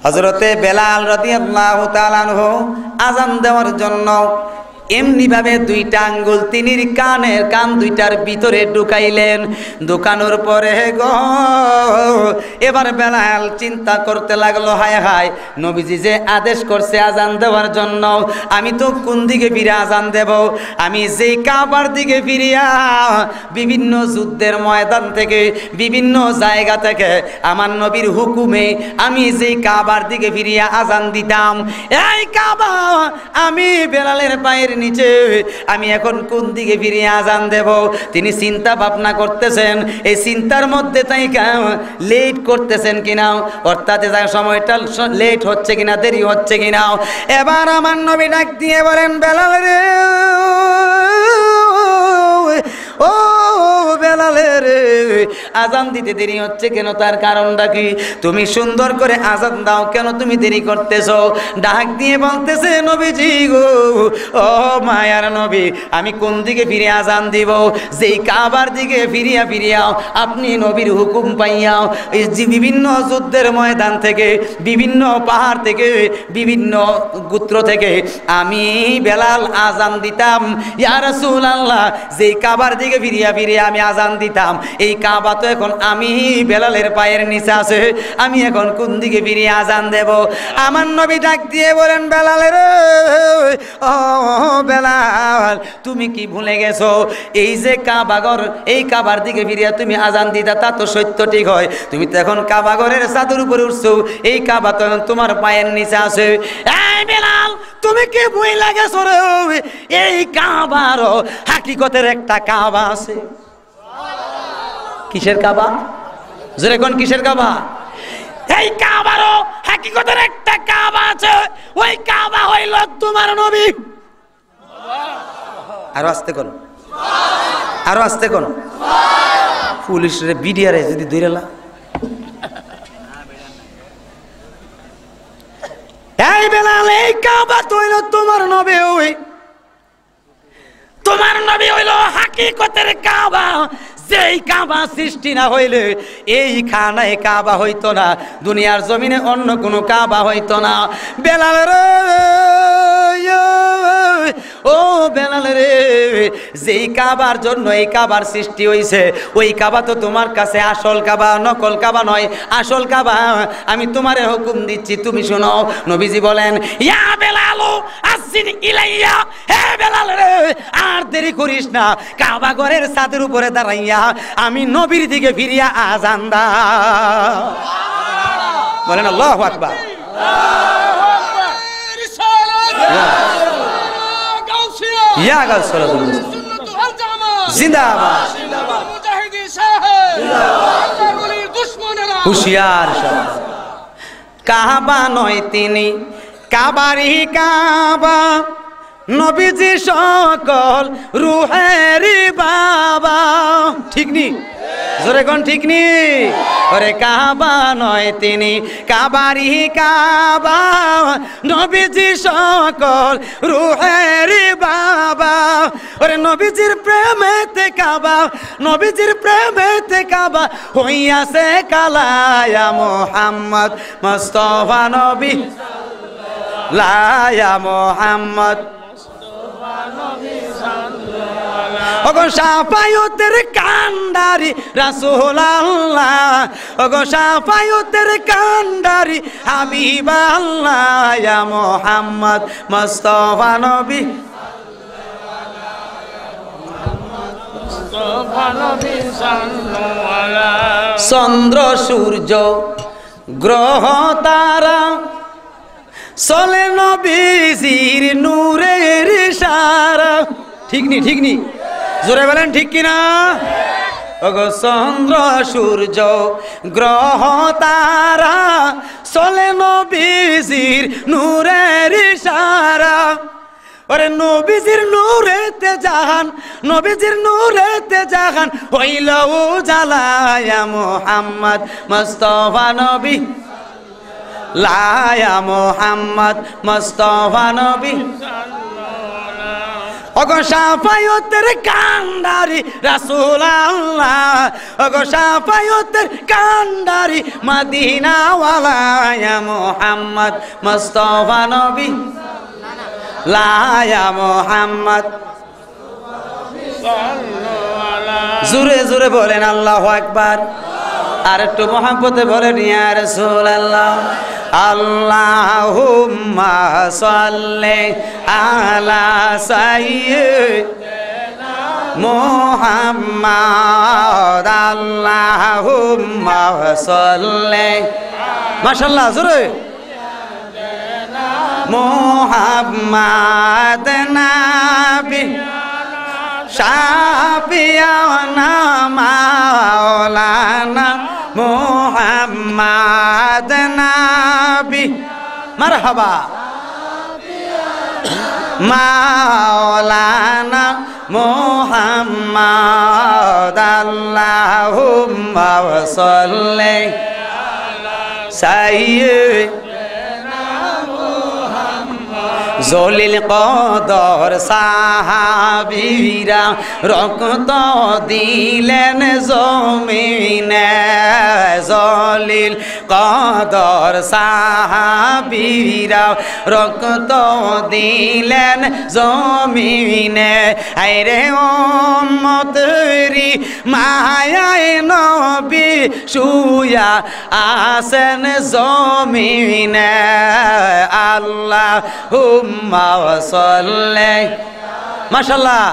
হযরতে বেলাল রাদিয়াল্লাহু তাআলা আনহু আযান দেওয়ার জন্য এমনি ভাবে দুইটা আঙ্গুল তিনির কান দুইটার ভিতরে ঢুকাইলেন। ঢুকানোর পরে গো এবার বেলাল চিন্তা করতে লাগলো, হায় হায়, নবীজি যে আদেশ করছে আজান দেওয়ার জন্য, আমি তো কোন দিকে ফিরে আজান দেব? আমি যেই কাবার দিকে ফিরিয়া বিভিন্ন যুদ্ধের ময়দান থেকে, বিভিন্ন জায়গা থেকে আমার নবীর হুকুমে আমি যেই কাবার দিকে ফিরিয়া আজান দিতাম, এই কাবা আমি বেলালের পায়ের নিচে, আমি এখন কোন দিকে ফিরিয়ে আজান দেব? তিনি চিন্তা ভাবনা করতেছেন। এই চিন্তার মধ্যে তাই লেট করতেছেন কিনা, অর্থাৎ সময়টা লেট হচ্ছে কিনা, দেরি হচ্ছে কিনা। এবার আমার নবী ডাক দিয়ে বলেন, বেলাল রে, ও বেলালে রে, আজান দিতে দেরি হচ্ছে কেন? তার কারণটা কি? তুমি সুন্দর করে আজান দাও, কেন তুমি দেরি করতেছো? ডাক দিয়ে বলতেছে, নবীজি গো, ও মায়ার নবী, আমি কোন দিকে ফিরে আজান দিব? যেই কাবার দিকে ফিরিয়া ফিরিয়াও আপনি নবীর হুকুম পাইয়াও এই যে বিভিন্ন যুদ্ধের ময়দান থেকে, বিভিন্ন পাহাড় থেকে, বিভিন্ন গোত্র থেকে আমি বেলাল আজান দিতাম। ইয়া রাসূলুল্লাহ, যেই কাবার দিকে ফিরিয়া ফিরিয়া আমি আজান দিতাম, এই কাবা তো এখন আমি বেলালের পায়ের নিচে আছে, আমি এখন কোন দিকে ফিরিয়ে আজান দেব? আমার নবী ডাক দিয়ে বলেন, বেলালের, ও বেলাল, তুমি কি ভুলে গেছো? এই যে কাবাঘর, এই কাবার দিকে ফিরিয়া তুমি আজান দিতা, তা তো সত্য, ঠিক হয়, তুমি তো এখন কাবাঘরের ছাদের উপরে উঠছো, এই কাবা তো এখন তোমার পায়ের নিচে আছে। এই বেলাল, তুমি কি ভুলে গেছো রে? এই কাবার হাকিকতের একটা কাবা আছে। কিসের কাবা? জোরে কোন, কিসের কাবা? এই কাবারও হাকিকতের একটা কাবা আছে, ওই কাবা হইল তোমার নবী। আরো আস্তে কোন, আরো আস্তে কোন। পুলিশের বিডিআরে যদি ধরেলা, এই বেলাল, এই কাবা তো হইল তোমার নবী, ওই তোমার নবী হইল হাকিকতের কাবা। যেই কাবা সৃষ্টি না হইলে এই খানায় কাবা হইতো না, দুনিয়ার জমিনে অন্য কোনো কাবা হইতো না। বেলাল রে, ও বেলাল রে, যেই কাবার জন্য এই কাবার সৃষ্টি হইছে, ওই কাবা তো তোমার কাছে আসল কাবা, নকল কাবা নয়, আসল কাবা। আমি তোমারে হুকুম দিচ্ছি, তুমি শোনো। নবীজি বলেন, ইয়া বেলাল আসিন ইলাইয়া, হে বেলাল রে, আর দেরি করিস না, কাবা ঘরের ছাদের উপরে দাঁড়াইয়া আমি নবীর দিকে ফিরিয়া আজান দাও। বলেন আল্লাহু আকবার। ইয়া গাউসুল জিন্দাবাদ, হুশিয়ার। কাবা নয় তিনি, কাবারি কাবা, নবীজি সকল রুহেরি বাবা। ঠিক নি? জোরে কোন ঠিক নি ওরে কাবা নয় তিনি কাবারি কাবা নবীজি সকল রূহের বাবা ওরে নবীজির প্রেমেতে কাবা নবীজির প্রেমেতে কাবা হইয়াছে কালায়া মুহাম্মদ মুস্তাফা নবী লায়া মুহাম্মদ ওগো শাফায়তের কান্ডারি রাসূলুল্লাহ ওগো শাফায়তের কান্ডারি হাবিবাল্লাহ ইয়া মুহাম্মদ মুস্তাফা নবী চন্দ্র সূর্য গ্রহ তারা চলে নবীজির নূরের ইশারা ঠিক নি জোরে বলেন ঠিক কিনা ওগো চন্দ্র সূর্য গ্রহ তারা চলে নবীজির নূরের ইশারা ওরে নবীজির নূরেতে জাহান নবীজির নূরেতে জাহান হইল উজালা ইয়া মুহাম্মদ মুস্তাফা নবী লায়া মুহাম্মদ মুস্তাফা নবী ওগো শাফায়তের কান্ডারি রাসূলুল্লাহ ওগো শাফায়তের কান্ডারি মদিনাওয়ালা ইয়া মুহাম্মদ মুস্তাফা নবী লায়া মুহাম্মদ জোরে জোরে বলেন আল্লাহু আকবার আর একটু মহব্বতে বলেন ইয়া রাসূলুল্লাহ আল্লাহুম্মা সাল্লি আলা সাইয়্যিদিনা মুহাম্মাদ আল্লাহুম্মা সাল্লি মাশাআল্লাহ জোরে মুহাম্মাদ নবী শাফিয়ানা মাওলানা মুহাম্মাদ নবী মারহাবা মাওলানা মুহাম্মাদ আল্লাহুম্মা সাল্লি সাইয়্যিদিনা মুহাম্মাদ জলিল কদর সাহাবীরা রক্ত দিলেন জমিনে জলিল কদর সাহাবীরা রক্ত দিলেন জমিনে আইরে উম্মতেরি মায়ায় নবী শুয়া আছেন জমিনে আল্লাহুম্মা সাল্লি মাশাআল্লাহ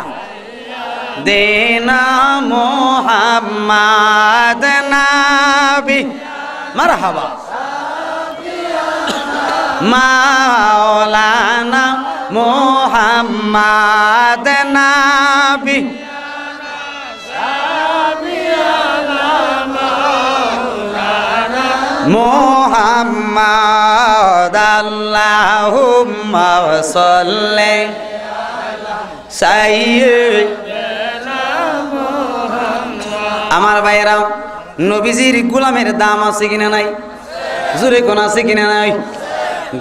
দেনা মুহাম্মাদ নবী মারহাবা মাওলানা মুহাম্মাদ নবী মুহাম্মাদ আল্লাহুম্মা সাল্লি সাইয়্যিদিনা মুহাম্মাদ আমার ভাইয়েরা নবীজির গোলামের দাম আছে কিনা নাই জোরে কোন আছে কিনা নাই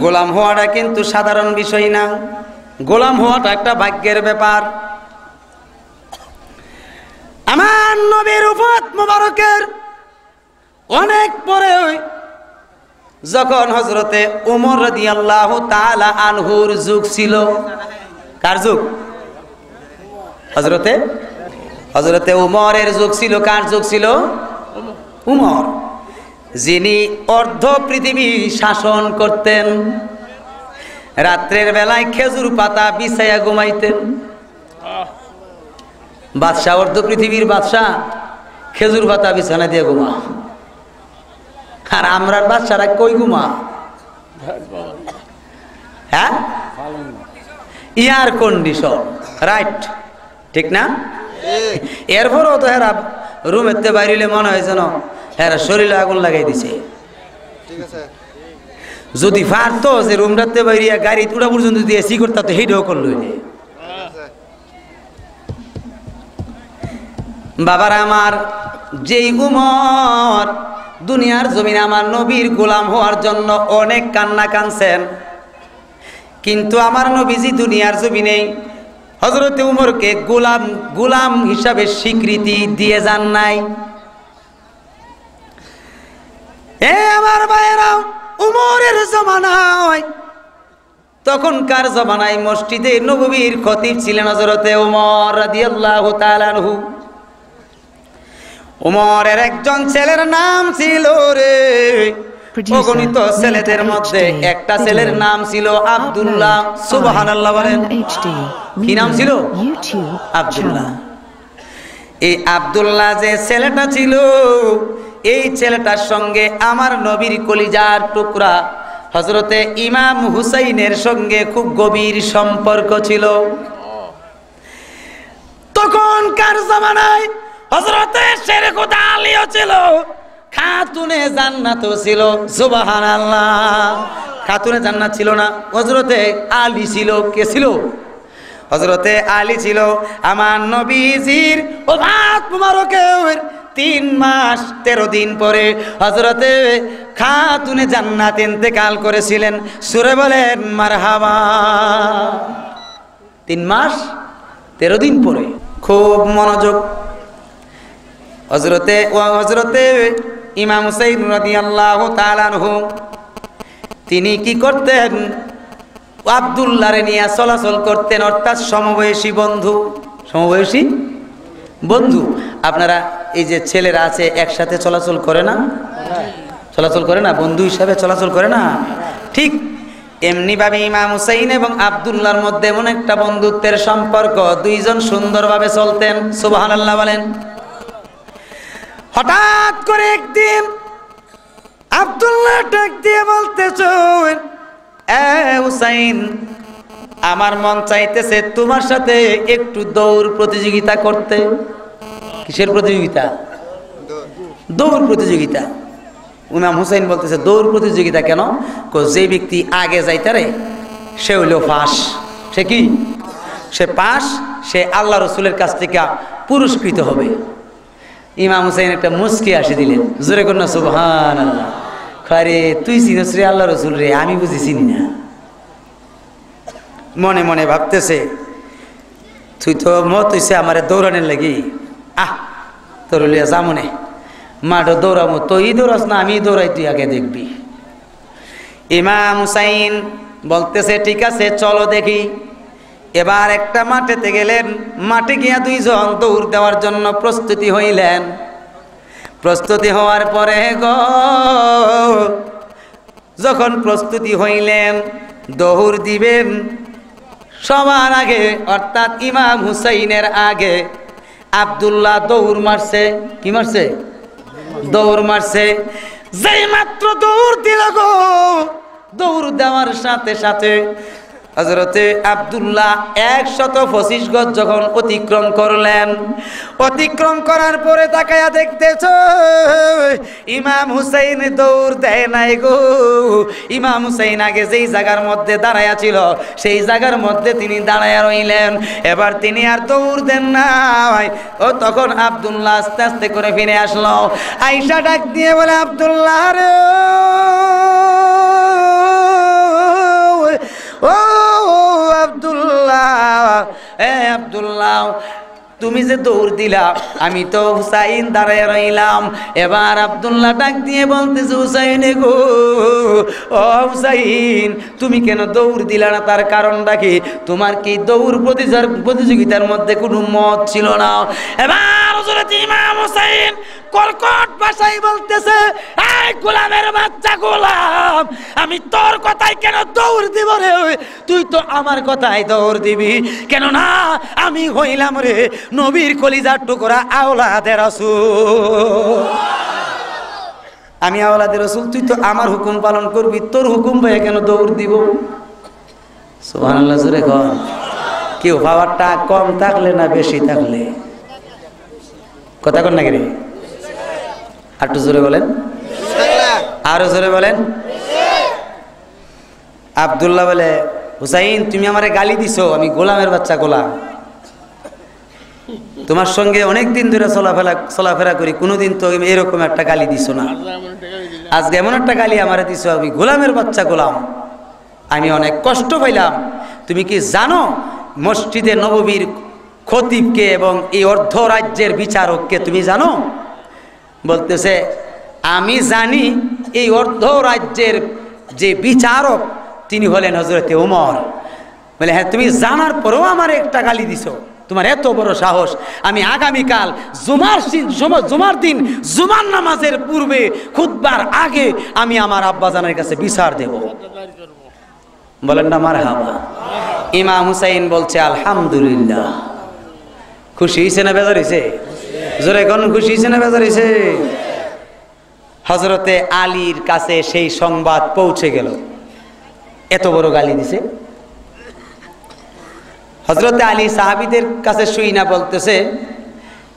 গোলাম হওয়াটা কিন্তু সাধারণ বিষয় না গোলাম হওয়াটা একটা ভাগ্যের ব্যাপার আমার নবীর উম্মত মুবারকের অনেক পরে যখন হযরতে ওমর রাদিয়াল্লাহু তাআলা আনহুর যুগ ছিল কার যুগ হযরতে ওমরের যুগ ছিল কার যুগ ছিল উমর যিনি অর্ধ পৃথিবী শাসন করতেন রাত্রের বেলায় খেজুর পাতা বিছাইয়া ঘুমাইতেন বাদশাহ অর্ধ পৃথিবীর বাদশাহ খেজুর পাতা বিছানা দিয়ে ঘুমা আর আমরার বাদশারা কই ঘুমা হ্যাঁ এয়ার কন্ডিশন রাইট ঠিক না এরপরও তো হেরা রুমেতে বাইরিলে মনে হয় যেন হেরা শরীরে আগুন লাগাই দিছে যদি পারতো যে রুমটাতে বাইরিয়া গাড়ি উড়া পর্যন্ত দিয়ে এসি করতে তো হেইটাও করলো বাবারা আমার যেই উমর দুনিয়ার জমিনে আমার নবীর গোলাম হওয়ার জন্য অনেক কান্না কাঁদছেন, কিন্তু আমার নবীজি দুনিয়ার জমিনে হযরতে উমরকে গোলাম হিসাবে স্বীকৃতি দিয়ে যান নাই। আমার ভাইয়েরা, উমরের জমানায়, তখনকার জমানায় মসজিদে নববীর খতিব ছিলেন হযরতে উমর রাদিয়াল্লাহু তাআলা আনহু। উমরের একজন ছেলের নাম ছিল রে, অগণিত ছেলেদের মধ্যে একটা ছেলের নাম ছিল আব্দুল্লাহ। সুবহানাল্লাহ বলেন। কি নাম ছিল? আব্দুল্লাহ। এই আব্দুল্লাহ যে ছেলেটা ছিল, এই ছেলেটার সঙ্গে আমার নবীর কলিজার টুকরা হযরতে ইমাম হুসাইনের সঙ্গে খুব গভীর সম্পর্ক ছিল। তখনকার জামানায় হযরতে শের খোদা আলীও ছিল, খাতুনে জান্নাতও ছিল। সুবহানাল্লাহ। খাতুনে জান্নাত ছিল না, হযরতে আলী ছিল। কে ছিল? হযরতে আলী ছিল। আমার নবীজির ওফাত মুবারকের 3 মাস 13 দিন পরে হযরতে খাতুনে জান্নাত ইন্তেকাল করেছিলেন। সুরে বলেন মারহাবা। 3 মাস 13 দিন পরে। খুব মনোযোগ। হযরতে ইমাম হুসাইন রাদিয়াল্লাহু তাআলা আনহু তিনি কি করতেন? আব্দুল্লাহরে নিয়ে চলাচল করতেন, অর্থাৎ সমবয়সী বন্ধু। সমবয়সী বন্ধু। আপনারা এই যে ছেলেরা আছে একসাথে চলাচল করে না? চলাচল করে না? বন্ধু হিসাবে চলাচল করে না? ঠিক এমনি ভাবে ইমাম হুসাইন এবং আব্দুল্লাহর মধ্যে এমন একটা বন্ধুত্বের সম্পর্ক, দুইজন সুন্দরভাবে চলতেন। সুবহানাল্লাহ বলেন। হঠাৎ করে একদিন আব্দুল্লাহ ডাক দিয়ে বলতেছে, এ হুসাইন, আমার মন চাইতেছে তোমার সাথে একটু দৌড় প্রতিযোগিতা করতে। কিসের প্রতিযোগিতা? দৌড় প্রতিযোগিতা। ইমাম হুসাইন বলতেছে দৌড় প্রতিযোগিতা কেন? যে ব্যক্তি আগে যাইতারে সে হইল পাস। সে কি? সে পাস। সে আল্লাহ রসুলের কাছ থেকে পুরস্কৃত হবে। ইমাম হুসাইন একটা মুস্কি আসি দিলেন। জোরে কর না সুবহানাল্লাহ। আরে তুই চিনিস রে আল্লাহ রসুল রে, আমি বুঝি চিনি না। মনে মনে ভাবতেছে তুই তো মত হইছে আমার দৌড়ানোর লাগি। তোর লিয়া যামনে মাঠে দৌড়াবো, তুই দৌড়াস না আমি দৌড়াই, তুই আগে দেখবি। ইমাম হুসাইন বলতেছে ঠিক আছে চলো দেখি। এবার একটা মাঠেতে গেলেন। মাঠে গিয়া দুইজন দৌড় দেওয়ার জন্য প্রস্তুতি হইলেন। প্রস্তুতি হওয়ার পরে যখন প্রস্তুতি হইলেন দৌড় দিবেন, সবার আগে অর্থাৎ ইমাম হুসাইনের আগে আব্দুল্লাহ দৌড় মারছে। কি মারছে? দৌড় মারছে। যেই মাত্র দৌড় দিল গো, দৌড় দেওয়ার সাথে সাথে হযরতে আব্দুল্লাহ 125 গজ যখন অতিক্রম করলেন, অতিক্রম করার পরে তাকায়া দেখতেছ ইমাম হুসাইন দৌড় দেয় নাই গো। ইমাম হুসাইন আগে যেই জায়গার মধ্যে দাঁড়ায়া ছিল সেই জায়গার মধ্যে তিনি দাঁড়ায়া রইলেন। এবার তিনি আর দৌড় দেন নাই। ও তখন আব্দুল্লাহ আস্তে আস্তে করে ফিরে আসলো। আয়েশা ডাক দিয়ে বলে, আব্দুল্লাহ রে, ও আব্দুল্লাহ, আব্দুল্লাহ, তুমি যে দৌড় দিলা, আমি তো হুসাইন দাঁড়ায় রইলাম। এবার আব্দুল্লাহ ডাক দিয়ে বলতেছে, হুসাইন গো, ও হুসাইন, তুমি কেন দৌড় দিলা না? তার কারণটা কি? তোমার কি দৌড় প্রতিযোগিতার মধ্যে কোনো মত ছিল না? এবার হযরত ইমাম হুসাইন কর্কট ভাষায় বলতেছে, এই গোলামের বাচ্চা গোলাম, আমি তোর কথায় কেন দৌড় দিব রে? তুই তো আমার কথায় দৌড় দিবি কেন? না, আমি হইলাম রে নবীর কলিজার টুকরা, আওলাদে রাসূল। আমি আওলাদে রাসূল, তুই তো আমার হুকুম পালন করবি, তোর হুকুম ভাই কেন দৌড় দিব? সুবহানাল্লাহ জোরে কর। কেউ পাওয়ারটা কম থাকলে না বেশি থাকলে? কথা কন নাকি রে? একটু জোরে বলেন, আরো জোরে বলেন। আব্দুল্লাহ বলে, হুসাইন তুমি আমারে গালি দিছো, আমি গোলামের বাচ্চা গোলাম। তোমার সঙ্গে অনেক দিন ধরে চলাফেরা করি, কোনোদিন তো এরকম একটা গালি দিছো না, আজকে এমন একটা গালি আমারে দিছো, আমি গোলামের বাচ্চা গোলাম, আমি অনেক কষ্ট পাইলাম। তুমি কি জানো মসজিদে নববীর খতিবকে এবং এই অর্ধ রাজ্যের বিচারককে তুমি জানো? বলতেছে আমি জানি এই অর্ধ রাজ্যের যে বিচারক তিনি হলেন হযরতে ওমর। বলে হ্যাঁ, তুমি জানার পরেও আমার একটা গালি দিছো, তোমার এত বড় সাহস। আমি আগামীকাল জুমার দিন জুমার নামাজের পূর্বে খুতবার আগে আমি আমার আব্বাজানের কাছে বিচার দেব। বলেন না মারহাবা। ইমাম হুসাইন বলছে আলহামদুলিল্লাহ। খুশি হয়েছে না বেজার হয়েছে? জোরে কোন খুশি হয়েছে না বেজার হয়েছে? হযরতে আলীর কাছে সেই সংবাদ পৌঁছে গেল, এত বড় গালি দিছে। হযরতে আলী সাহাবীদের কাছে শুই না বলতেছে,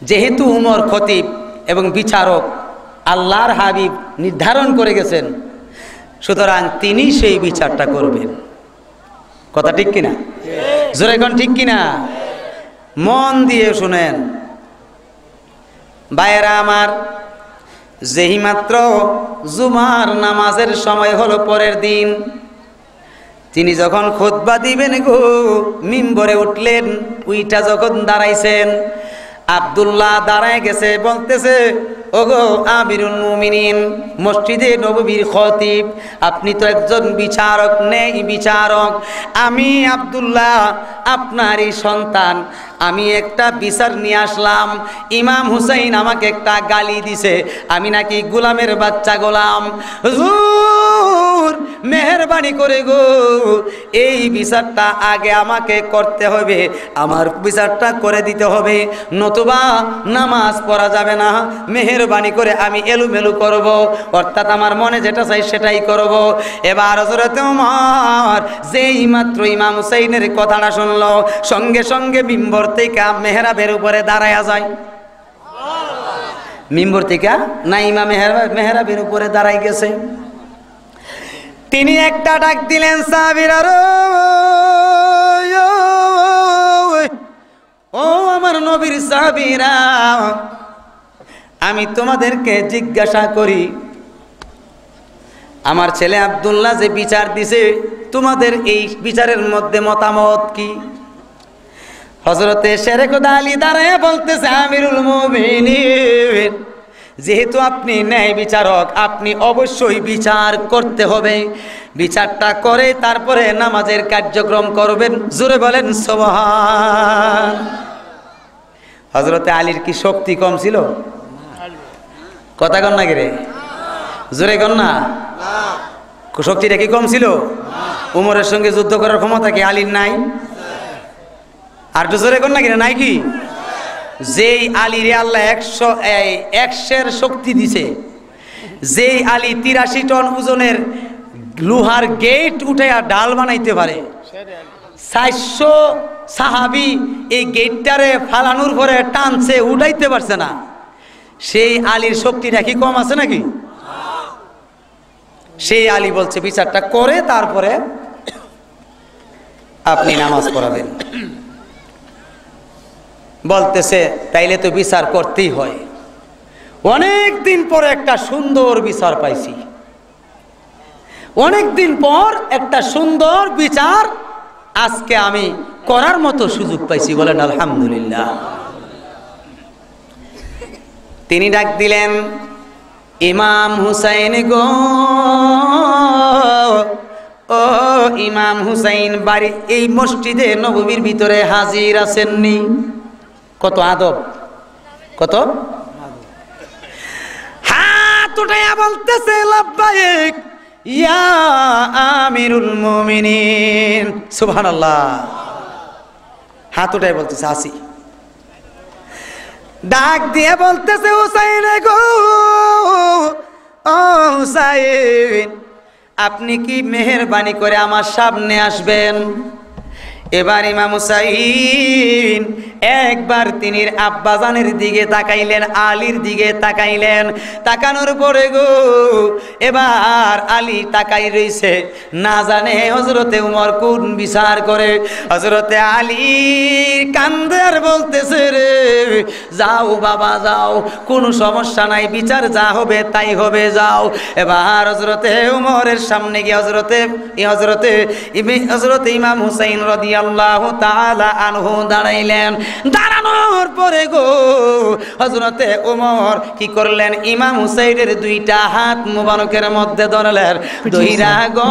যেহেতু উমর খতিব এবং বিচারক আল্লাহর হাবিব নির্ধারণ করে গেছেন, সুতরাং তিনি সেই বিচারটা করবেন। কথা ঠিক কিনা? জোরে কোন ঠিক কিনা? মন দিয়ে শুনেন ভাইয়েরা আমার, যেই মাত্র জুমার নামাজের সময় হলো পরের দিন, তিনি যখন খুতবা দিবেন গো মিম্বরে উঠলেন, উইটা যখন দাঁড়াইছেন, আব্দুল্লাহ দাঁড়ায় গেছে, বলতেছে ওগো আমিরুল মুমিনিন, মসজিদে নববীর খতিব, আপনি তো একজন বিচারক, নেই বিচারক, আমি আব্দুল্লাহ আপনারই সন্তান, আমি একটা বিচার নিয়ে আসলাম। ইমাম হুসাইন আমাকে একটা গালি দিছে, আমি নাকি গোলামের বাচ্চা গোলাম। হুজুর মেহেরবানি করে গো এই বিচারটা আগে আমাকে করতে হবে, আমার বিচারটা করে দিতে হবে, নতুবা নামাজ পড়া যাবে না। মেহেরবানি করে আমি এলোমেলো করব, অর্থাৎ আমার মনে যেটা চাই সেটাই করব। এবার হযরত ওমর যেই মাত্র ইমাম হুসাইনের কথাটা শুনলো, সঙ্গে সঙ্গে মিম্বর থেকে মেহরাবের উপরে দাঁড়ায়া যায়। মিম্বর থেকে না ইমাম মেহরাবের উপরে দাঁড়াই গেছে। তিনি একটা ডাক দিলেন, সাহাবীরা ও আমার নবীর সাহাবীরা, আমি তোমাদেরকে জিজ্ঞাসা করি, আমার ছেলে আব্দুল্লাহ যে বিচার দিছে, তোমাদের এই বিচারের মধ্যে মতামত কি? হযরতে শেরে খোদা আলী দাঁড়ায় বলতেছে, আমিরুল মুমিনিন, যেহেতু আপনি ন্যায় বিচারক, আপনি অবশ্যই বিচার করতে হবে, বিচারটা করে তারপরে নামাজের কার্যক্রম করবেন। জোরে বলেন সুবহান। হযরতে আলীর কি শক্তি কম ছিল? কথা কন না রে, জোরে কন না। শক্তিটা কি কম ছিল? উমরের সঙ্গে যুদ্ধ করার ক্ষমতা কি আলীর নাই? আর তো জোরে কন না কিনা, নাই কি? যেই আলীরে আল্লাহ 100 শক্তি দিছে, যেই আলী 83 টন ওজনের লোহার গেট উঠাইয়া ডাল বানাইতে পারে, 400 সাহাবী এই গেটটারে ফালানোর পরে টানছে, উঠাইতে পারছে না, সেই আলীর শক্তিটা কি কম আছে নাকি? সেই আলী বলছে বিচারটা করে তারপরে আপনি নামাজ পড়াবেন। বলতেছে তাইলে তো বিচার করতেই হয়। অনেক দিন পরে একটা সুন্দর বিচার পাইছি, অনেক দিন পর একটা সুন্দর বিচার আজকে আমি করার মতো সুযোগ পাইছি। বলেন আলহামদুলিল্লাহ। তিনি ডাক দিলেন, ইমাম হুসাইন গো, ও ইমাম হুসাইন বাড়ি এই মসজিদে নববীর ভিতরে হাজির আছেননি? কত আদব, কত হাত উঠাইয়া বলতেছে, লাব্বাইক ইয়া আমিরুল মুমিনিন। সুবহানাল্লাহ। হাত উঠাই বলতেছে আসি। ডাক দিয়ে বলতেছে, হুসাইন গো, ও হুসাইন, আপনি কি মেহেরবানি করে আমার সামনে আসবেন? এবার ইমাম হুসাইন একবার তিনি আব্বাজানের দিকে তাকাইলেন, আলীর দিকে তাকাইলেন। তাকানোর পরে গো এবার আলী তাকাই রইছে, না জানে হযরতে উমর কোন বিচার করে। হযরতে আলী কান্দে আর বলতেছে, রে যাও বাবা যাও, কোনো সমস্যা নাই, বিচার যা হবে তাই হবে, যাও। এবার হযরতে উমরের সামনে গিয়ে হযরতে ইমাম হুসাইন রাদিয়াল্লাহু তাআলা আনহু দাঁড়াইলেন। দাঁড়ানোর পরে গো হযরতে উমর কি করলেন, ইমাম হুসাইনের দুইটা হাত মুবারকের মধ্যে ধরলেন, দুইরা গো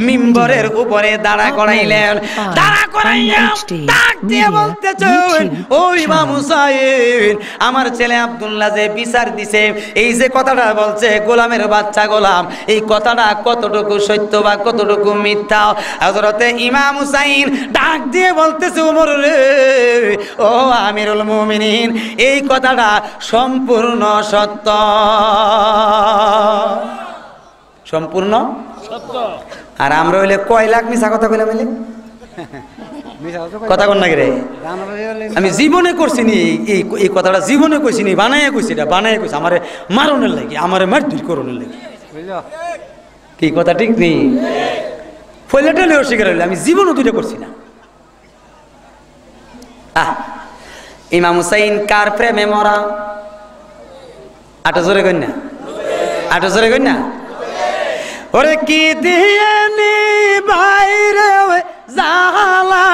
মিম্বরের উপরে দাঁড়া করাইলেন। দাঁড়া করাইয়া ডাক দিয়ে বলতেছেন, ও ইমাম হুসাইন, আমার ছেলে আব্দুল্লাহ যে বিচার দিছে, এই যে কথাটা বলছে গোলামের বাচ্চা গোলাম, এই কথাটা কতটুকু সত্য বা কতটুকু মিথ্যা? হযরতে ইমাম হুসাইন ডাক দিয়ে বলতেছে, ওমর রে, ও আমিরুল মুমিনিন, এই কথাটা সম্পূর্ণ সত্য, সম্পূর্ণ সত্য। আর আমরা হইলে কয় লাখ মিছা কথা কইলাম, হইলে কথা কন না রে, আমি জীবনে করছি নি এই কথাটা, জীবনে কইছি নি, বানাইয়া কইছি, এটা বানাইয়া কইছি আমারে মারনের লাগি, আমারে মার দুই করণের লাগি। কি কথা ঠিক নেই? ফয়লাটা লেও শিকার হইলে আমি জীবনও দুইটা করছি না। ইমাম হুসাইন কার প্রেমে মরা? আটো জোরে কন্যা, আটো জোরে কন্যা। ওরে কি দিয়ে নি বাইরে জালা,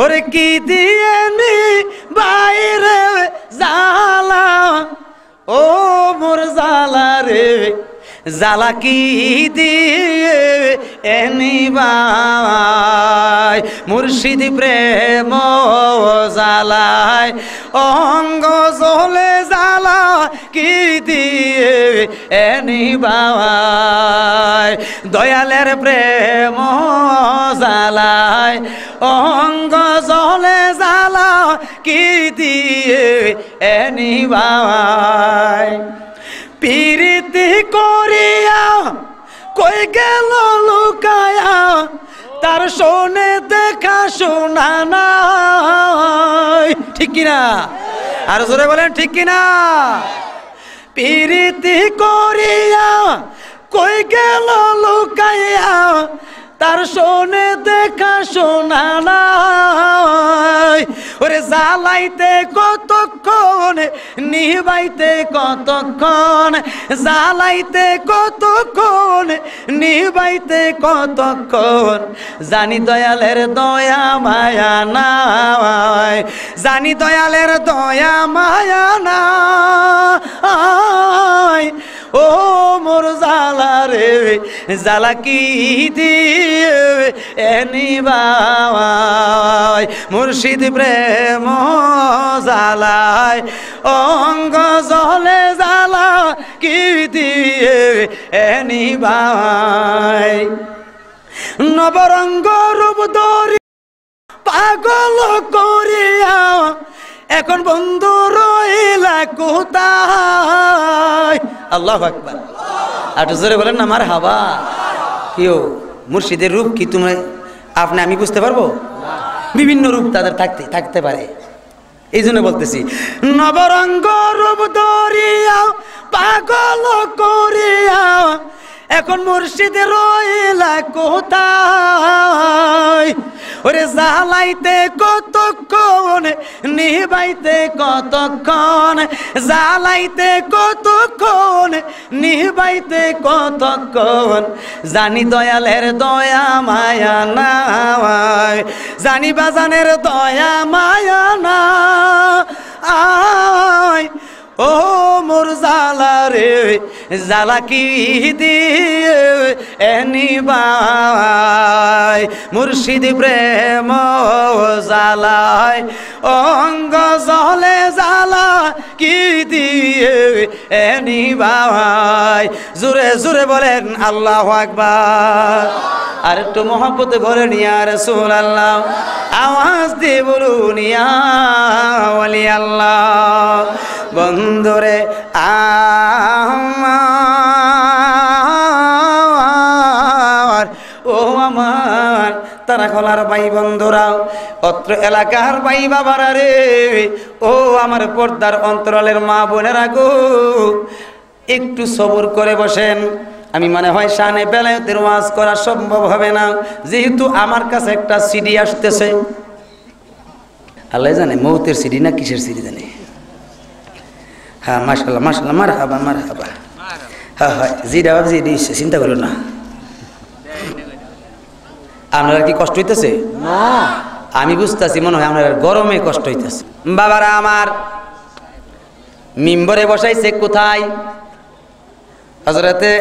ওরে কি দিয়ে নি বাইরে জালা, ও মোর জালা রে, জালা কি দিয়ে এনিবাই, মুর্শিদ প্রেম জালায় অঙ্গ জলে জালা কি দিয়ে এনিবাই, দয়ালের প্রেম জালায় অঙ্গ জলে জালা কি দিয়ে এনিবাই, পিরিতি করিয়া কই গেল লুকায়া, তার শোনে দেখা শোনা নাই, ঠিক কিনা? আর জোরে বলেন ঠিক কিনা? পিরিতি করিয়া কই গেল লুকায়া, তার শোনে দেখা শোনা নাই, ওরে জ্বালাইতে কতক্ষণ, নিবাইতে কতক্ষণ, জ্বালাইতে কতক্ষণ, নিবাইতে কতক্ষণ, জানি দয়ালের দয়া মায়া নাই, জানি দয়ালের দয়া মায়া নাই, ও মোর জালা রে, জালা কি দিয়ে এনিবাই, মুর্শিদ প্রেম জালায় অঙ্গ জলে জালা কি দিয়ে এনিবাই, নবরঙ্গ রূপ ধরি পাগল করিয়া, এখন বন্ধু রইলা কোথায়? আল্লাহু আকবার। আর জোরে বলেন না মারহাবা। কেউ মুর্শিদের রূপ কি তুমি আমি বুঝতে পারবো? বিভিন্ন রূপ তাদের থাকতে পারে, এই জন্য বলতেছি, নবরঙ্গ রূপ ধরিয়া পাগল করিয়া, এখন মুর্শিদ রইলা কোথায়, ওরে জ্বালাইতে কতক্ষণ, নিবাইতে কতক্ষণ, জ্বালাইতে কতক্ষণ, নিবাইতে কতক্ষণ, জানি দয়ালের দয়া মায়া নাই, জানি বাজানের দয়া মায়া নাই, ও মোর জালা রে, জালা কি দিয়ে এনিবাই, মুর্শিদ প্রেম জালায় অঙ্গ জলে জালা কি দিয়ে এনিবাই, জোরে জোরে বলেন আল্লাহু আকবার। আর একটু মহব্বতে বলেন ইয়া রাসূলুল্লাহ, আওয়াজ দিয়ে বলুন ইয়া ওয়ালি আল্লাহ। বন্ধুরে আমার, ও আমার তারা খোলার ভাই বন্ধুরা, ও অত্র এলাকার ভাই বাবারা রে, ও আমার পর্দার অন্তরালের মা বোনেরা গো, একটু সবর করে বসেন। আমি মনে হয় শানে বেলায়েতের ওয়াজ করা সম্ভব হবে না, যেহেতু আমার কাছে একটা সিডি আসতেছে। আল্লাহ জানে মৌতের সিডি না কিসের সিডি জানে। হ্যাঁ মাশাআল্লাহ মাশাআল্লাহ, মারহাবা মারহাবা। হ্যাঁ হয় জিডা জিডি চিন্তা করো না। আপনারা কি কষ্ট হইতেছে? আমি বুঝতেছি, মনে হয় আপনার গরমে কষ্ট হইতেছে। বাবারা আমার, মিম্বরে বসাইছে কোথায়? হযরতে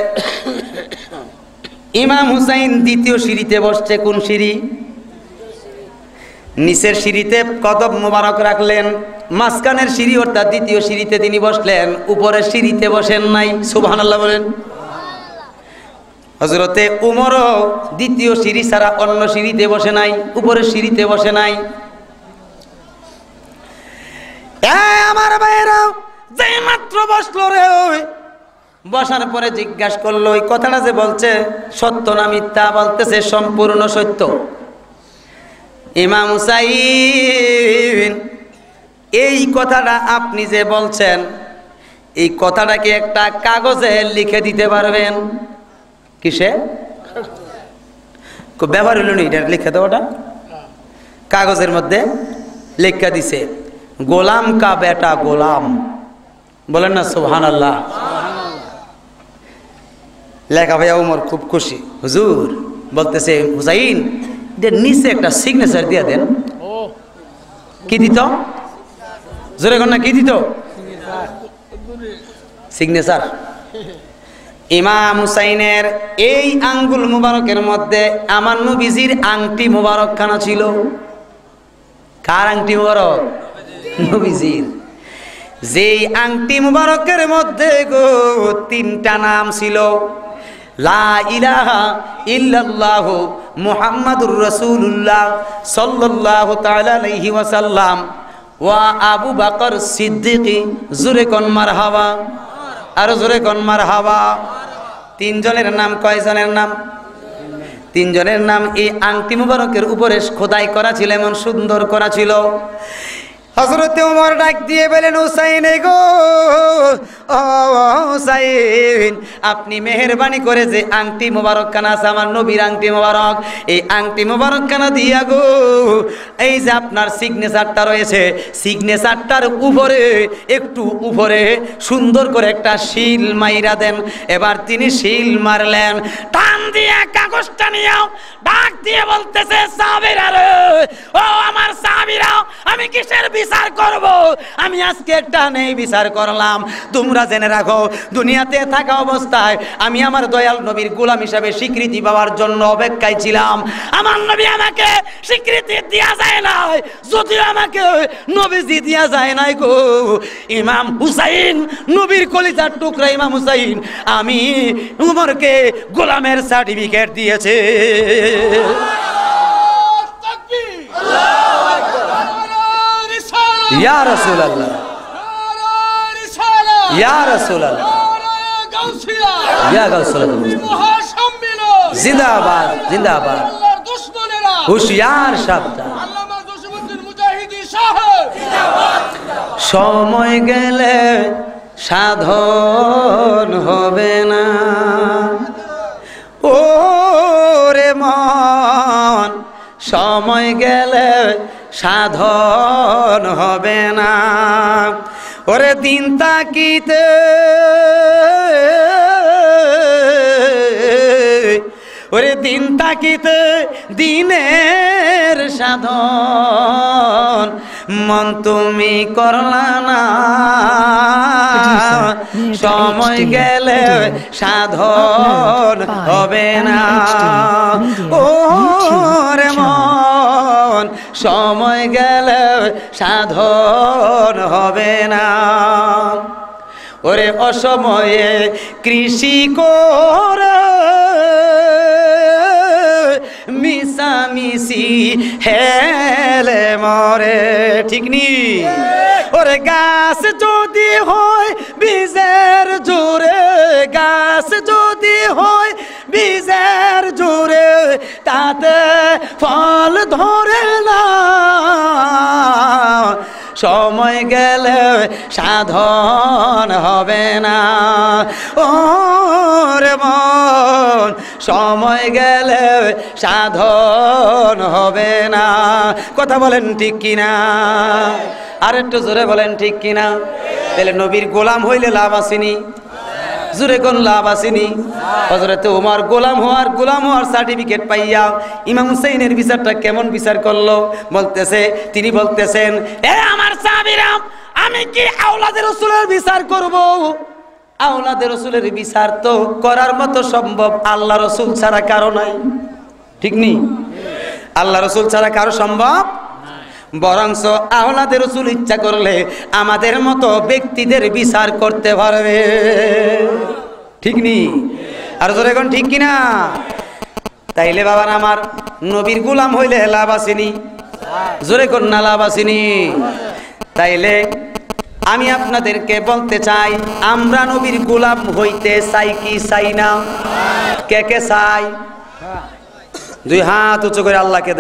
ইমাম হুসাইন দ্বিতীয় সিঁড়িতে বসছে। কোন সিঁড়ি? নিচের সিঁড়িতে কদম মোবারক রাখলেন, মাঝখানের সিঁড়ি অর্থাৎ দ্বিতীয় সিঁড়িতে তিনি বসলেন, উপরের সিঁড়িতে বসেন নাই। সুবহানাল্লাহ বলেন। হযরতে উমরও দ্বিতীয় সিঁড়ি ছাড়া অন্য সিঁড়িতে বসে নাই, উপরের সিঁড়িতে বসে নাই। আমার ভাইরা যে মাত্র বসলো রে, বসার পরে জিজ্ঞাসা করলো ওই কথাটা যে বলছে সত্য না মিথ্যা? বলতেছে সম্পূর্ণ সত্য। ইমাম হুসাইন, এই কথাটা আপনি যে বলছেন, এই কথাটাকে একটা কাগজে লিখে দিতে পারবেন? কিসে ব্যবহার হইল নি, এটা লিখে দেওয়াটা কাগজের মধ্যে লেখা দিছে, গোলাম কা বেটা গোলাম। বলেন না সুবহানাল্লাহ। লেখা ভাইয়া উমর খুব খুশি। হুজুর বলতেছে হুসাইন, এটার নিচে একটা সিগনেচার দিয়ে দেন। কি দিত? জোরে কর না, কি দিত? সিগনেচার। ইমাম হুসাইনের এই আঙ্গুল মুবারকের মধ্যে আমার নবীজির আংটি মুবারক খানা ছিল। কার আংটি মুবারক? নবীজির। যেই আংটি মুবারকের মধ্যে গো তিনটা নাম ছিল, লা ইলাহা ইল্লাল্লাহু মুহাম্মাদুর রাসূলুল্লাহ সাল্লাল্লাহু তাআলা আলাইহি ওয়াসাল্লাম ওয়া আবু বকর সিদ্দিক। জোরে কোন মারহাবা, আর জোরে কোন মারহাবা। তিনজনের নাম, কয়জনের নাম? তিনজনের নাম এই আংটি মুবারকের উপরে খোদাই করা ছিল, এমন সুন্দর করা ছিল। হযরতে ওমর ডাক দিয়ে বলেন, হুসাইন গো, ও হুসাইন, আপনি মেহেরবানি করে যে আংটি মোবারক খানা আছে, আমার নবীর আংটি মোবারক, এই আংটি মোবারক খানা দিয়া গো এই যে আপনার সিগনেচারটা রয়েছে, সিগনেচারটার উপরে একটু উপরে সুন্দর করে একটা শিল মাইরা দেন। এবার তিনি শিল মারলেন, টান দিয়ে কাগজটা নিয়েও ডাক দিয়ে বলতেছে, সাহাবীরা রে, ও আমার সাহাবীরা, আমি কিসের বিচার করব? আমি আজকে একটা নেই বিচার করলাম। তোমরা জেনে রাখো, দুনিয়াতে থাকা অবস্থায় আমি আমার দয়াল নবীর গোলাম হিসাবে স্বীকৃতি পাওয়ার জন্য অপেক্ষায় ছিলাম। আমার নবী আমাকে স্বীকৃতি দিয়া যায় নাই, যদিও আমাকে নবীজি দিয়া যায় নাই গো। ইমাম হুসাইন, নবীর কলিজার টুকরা ইমাম হুসাইন, আমি উমরকে গোলামের সার্টিফিকেট দিয়েছে। ইয়া রাসূলুল্লাহ, ইয়া রাসূলুল্লাহ, ইয়া গাউসুল্লাহ, জিন্দাবাদ জিন্দাবাদ। হুশিয়ার সাবধান। সময় গেলে সাধন হবে না, ও রে মন, সময় গেলে সাধন হবে না। ওরে দিন তাকিতে, ওরে দিন তাকিতে দিনের সাধন, মন তুমি করলা না, সময় গেলে সাধন হবে না। ও রে মন, সময় গেলে সাধন হবে না। ওরে অসময়ে কৃষি করে মিশামিশি হেলে মরে, ঠিক নি? ওরে গাছ যদি হয় বীজের জোরে, গাছ যদি হয় বীজের জোরে, তাতে ফল ধরে না, সময় গেলে সাধন হবে না। ও রে মন, সময় গেলে সাধন হবে না। কথা বলেন ঠিক কিনা? আর একটু জোরে বলেন ঠিক কিনা? তাহলে নবীর গোলাম হইলে লাভ আসেনি? জোরে কোন লাভ আসেনি? হযরতে ওমর গোলাম হওয়ার সার্টিফিকেট পাইয়া ইমাম হুসাইনের বিচারটা কেমন বিচার করলো বলতেছে, তিনি বলতেছেন, এ আমার সাহাবীরা, আমি কি আওলাদে রাসূলের বিচার করব? আওলাদে রাসূলের বিচার তো করার মতো সম্ভব আল্লাহ রাসূল ছাড়া কারো নাই। ঠিক নি? আল্লাহ রাসূল ছাড়া কারো সম্ভব? বরংস আওলাদে রাসূল ইচ্ছা করলে আমাদের মতো ব্যক্তিদের বিচার করতে পারবে। ঠিক নি? আর জোরে কোন ঠিক কিনা? তাইলে বাবার আমার নবীর গোলাম হইলে লাভ আসেনি? জোরে কোন না লাভ আসেনি? তাইলে আমি আপনাদেরকে বলতে চাই, আমরা নবীর গোলাম হইতে চাই কি চাই না? কে কে চাই? দুই হাত উঁচু করে আল্লাহকে